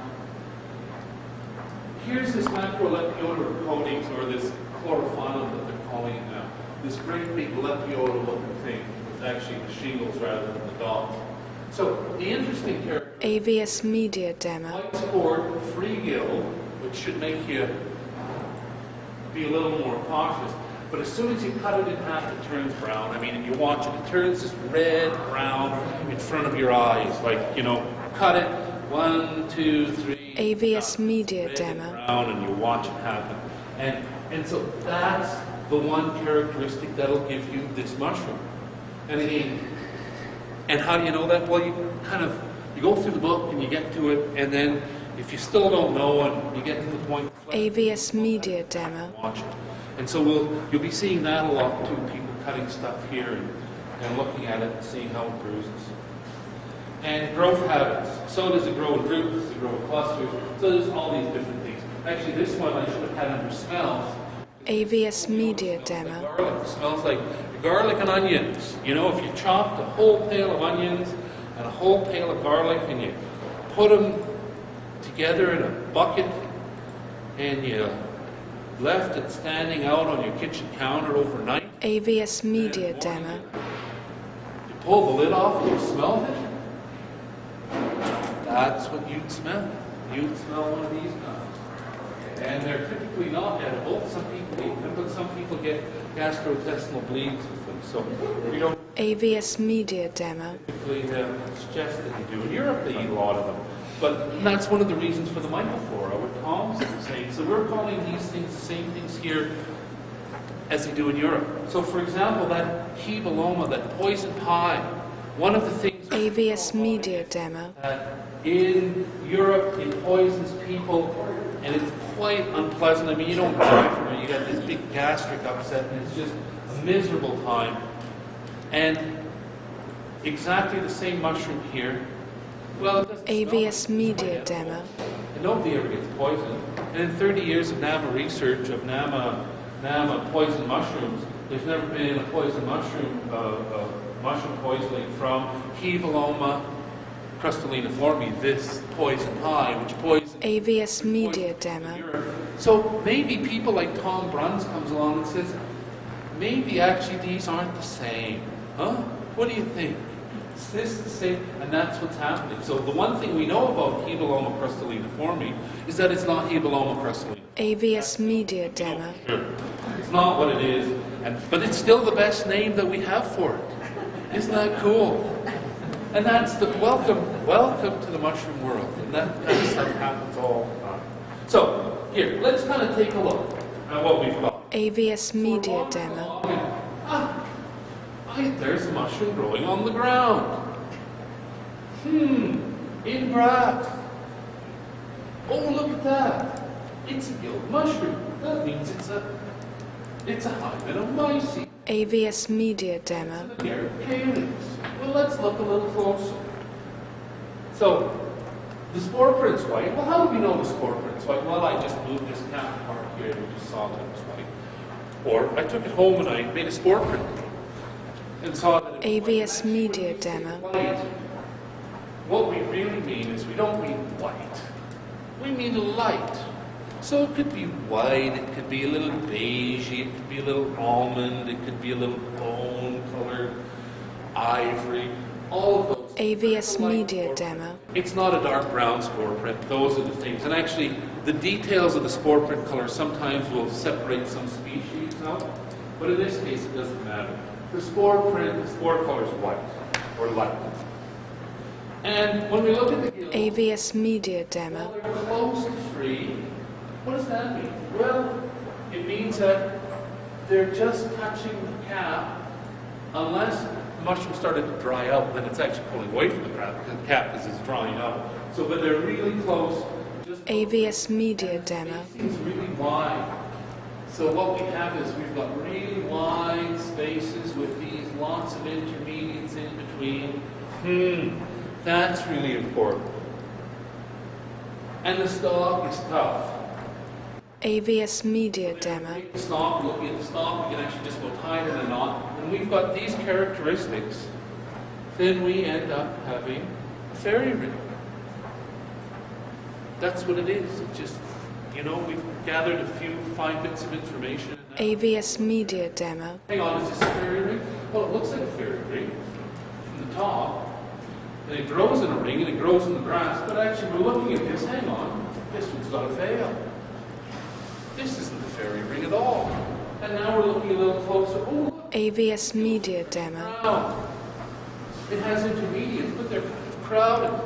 Here's this macrolepioidal coatings, or this chlorophyllum that they're calling it now. This great big lepioidal looking thing. It's actually the shingles rather than the dots. So the interesting character,
AVS Media Demo.
white sport, free gill, which should make you be a little more cautious. But as soon as you cut it in half, it turns brown. I mean, and you watch it, it turns this red brown in front of your eyes. Like, you know, cut it, 1, 2, 3.
AVS Media
red
Demo.
and brown, and you watch it happen. And so that's the one characteristic that'll give you this mushroom. And again, and how do you know that? Well, you go through the book and you get to it, and then if you still don't know and you get to the point,
AVS Media Demo.
watch it. And so you'll be seeing that a lot too, people cutting stuff here and looking at it and seeing how it bruises. And growth habits. So does it grow in groups, does it grow in clusters, so there's all these different things. Actually, this one I should have had under smells.
AVS Media
It
Demo.
smells like garlic. It smells like garlic and onions. You know, if you chopped a whole pail of onions and a whole pail of garlic and you put them together in a bucket and you left it standing out on your kitchen counter overnight.
AVS Media Demo.
You pull the lid off and you smell it. That's what you'd smell. You'd smell one of these guys. And they're typically not edible. Some people eat them, but some people get gastrointestinal bleeds with them. So we don't
AVS Media Demo.
typically suggest that you do. In Europe, they eat a lot of them. But that's one of the reasons for the mycoflora, what Tom's saying. So we're calling these things the same things here as they do in Europe. So for example, that hebeloma, that poison pie, one of the things
AVS Media Demo.
in Europe, it poisons people, and it's quite unpleasant. I mean, you don't die from it. You get this big gastric upset, and it's just a miserable time. And exactly the same mushroom here. Well, it doesn't
AVS
smell like
Media
it's edible.
Demo.
And nobody ever gets poisoned. And in 30 years of NAMA research of NAMA poison mushrooms, there's never been a poison mushroom, mushroom poisoning from hebeloma crustuliniforme, this poison pie, which poisons.
AVS Media Demo.
So maybe people like Tom Bruns comes along and says, maybe actually these aren't the same. Huh? What do you think? Is this the same? And that's what's happening. So the one thing we know about hebeloma crustuliniforme is that it's not hebeloma crustuliniforme.
AVS Media Demo.
Sure. It's not what it is, but it's still the best name that we have for it. Isn't that cool? And that's the welcome to the mushroom world. And that kind of stuff happens all the time. So, here, let's kind of take a look at what we've got.
AVS Media Demo.
There's a mushroom growing on the ground. In grass. Oh, look at that. It's a gilled mushroom. That means it's a Hymenomycin.
AVS Media Demo.
Here, calyx. Well, let's look a little closer. So, the spore print's white. Well, how do we know the spore print's white? Well, I just moved this cap apart here and we just saw that it was white. Or I took it home and I made a spore print and saw that it was
AVS Media Demo.
white. What we really mean is we don't mean white. We mean light. So it could be white, it could be a little beigey, it could be a little almond, it could be a little bone-colored, ivory, all of those.
AVS Media Demo.
It's not a dark brown spore print. Those are the things. And actually, the details of the spore print color sometimes will separate some species out. But in this case, it doesn't matter. The spore print, the spore color is white or light. And when we look at the gills,
AVS Media Demo.
they're close to free. What does that mean? Well, it means that they're just touching the cap Unless the mushroom started to dry out, then it's actually pulling away from the cap because it's drying out. So when they're really close, just
AVS Media Demo.
it's really wide. So what we have is we've got really wide spaces with these lots of intermediates in between. That's really important. And the stalk is tough.
AVS Media Demo.
Take the stalk, looking at the stalk, we can actually just go tie it in a knot. And we've got these characteristics. Then we end up having a fairy ring. That's what it is. It just, you know, we've gathered a few fine bits of information.
AVS Media Demo.
Hang on, is this a fairy ring? Well, it looks like a fairy ring from the top. And it grows in a ring and it grows in the grass. But actually, we're looking at this. Hang on. This one's got a veil. This isn't the fairy ring at all. And now we're looking a little closer. Oh, look.
AVS Media Demo.
Wow. It has intermediates, but they're kind of crowded.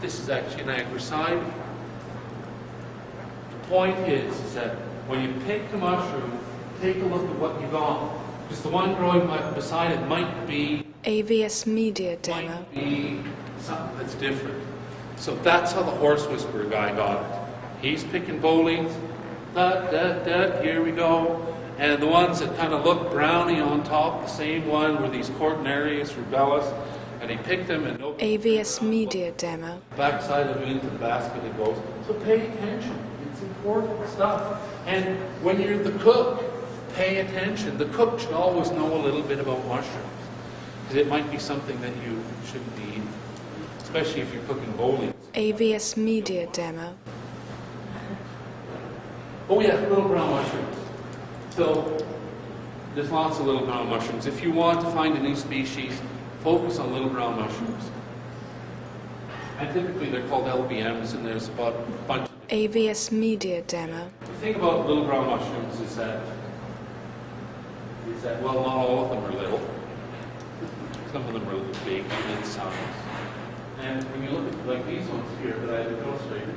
This is actually an agricide. The point is that when you pick the mushroom, take a look at what you got. Because the one growing beside it might be
AVS Media Demo.
might be something that's different. So that's how the horse whisperer guy got it. He's picking bolines. Here we go. And the ones that kind of look browny on top, the same one were these Cortinarius rubellus. And he picked them and nobody.
AVS Media Demo.
Backside of it into the basket it goes. So pay attention. It's important stuff. And when you're the cook, pay attention. The cook should always know a little bit about mushrooms. Because it might be something that you shouldn't be eating. Especially if you're cooking bolines.
AVS Media Demo.
Oh yeah, little brown mushrooms. So there's lots of little brown mushrooms. If you want to find a new species, focus on little brown mushrooms. And typically they're called LBMs, and there's about a bunch of...
AVS Media Demo.
The thing about little brown mushrooms is that, well, not all of them are little. Some of them are big in size. And when you look at like these ones here that I have illustrated,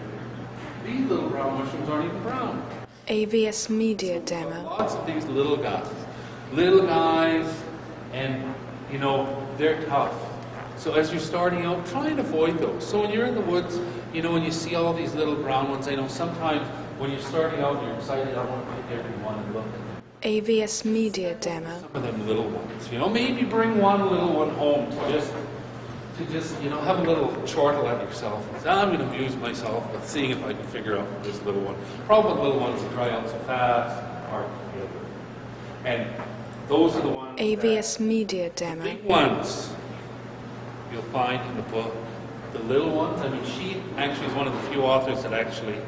these little brown mushrooms aren't even brown.
AVS Media Demo.
Lots of these little guys, and you know, they're tough. So as you're starting out, try and avoid those. So when you're in the woods, you know, when you see all these little brown ones, I know sometimes when you're starting out and you're excited, I want to pick every one and look at them.
AVS Media Demo.
Some of them little ones, you know, maybe bring one little one home to just, you know, have a little chortle at yourself. And say, I'm going to amuse myself with seeing if I can figure out this little one. Problem with little ones that dry out so fast, hard to get. And those are the ones.
AVS Media Demo.
Big ones you'll find in the book. The little ones, I mean, she actually is one of the few authors that actually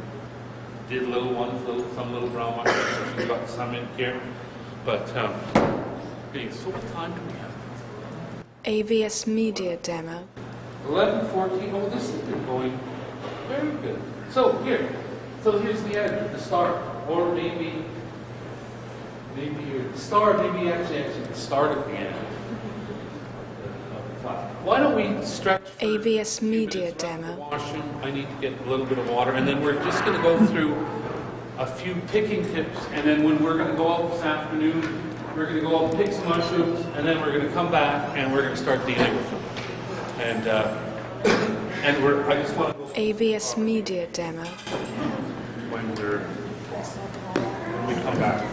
did little ones, some little brown mushrooms, so she's got some in here. But, okay, so what time do we have?
AVS Media Demo.
11:14. Oh, this has been going very good. So here's the end, the start, or maybe the start, maybe actually the start at the end. Why don't we stretch for
AVS
a few
Media
minutes around the
Demo.
washroom? I need to get a little bit of water, and then we're just going to go through a few picking tips, and then when we're going to go out this afternoon, we're going to go out and pick some mushrooms, and then we're going to come back and we're going to start dealing with them. And I just want to go
AVS Media Demo.
when we come back.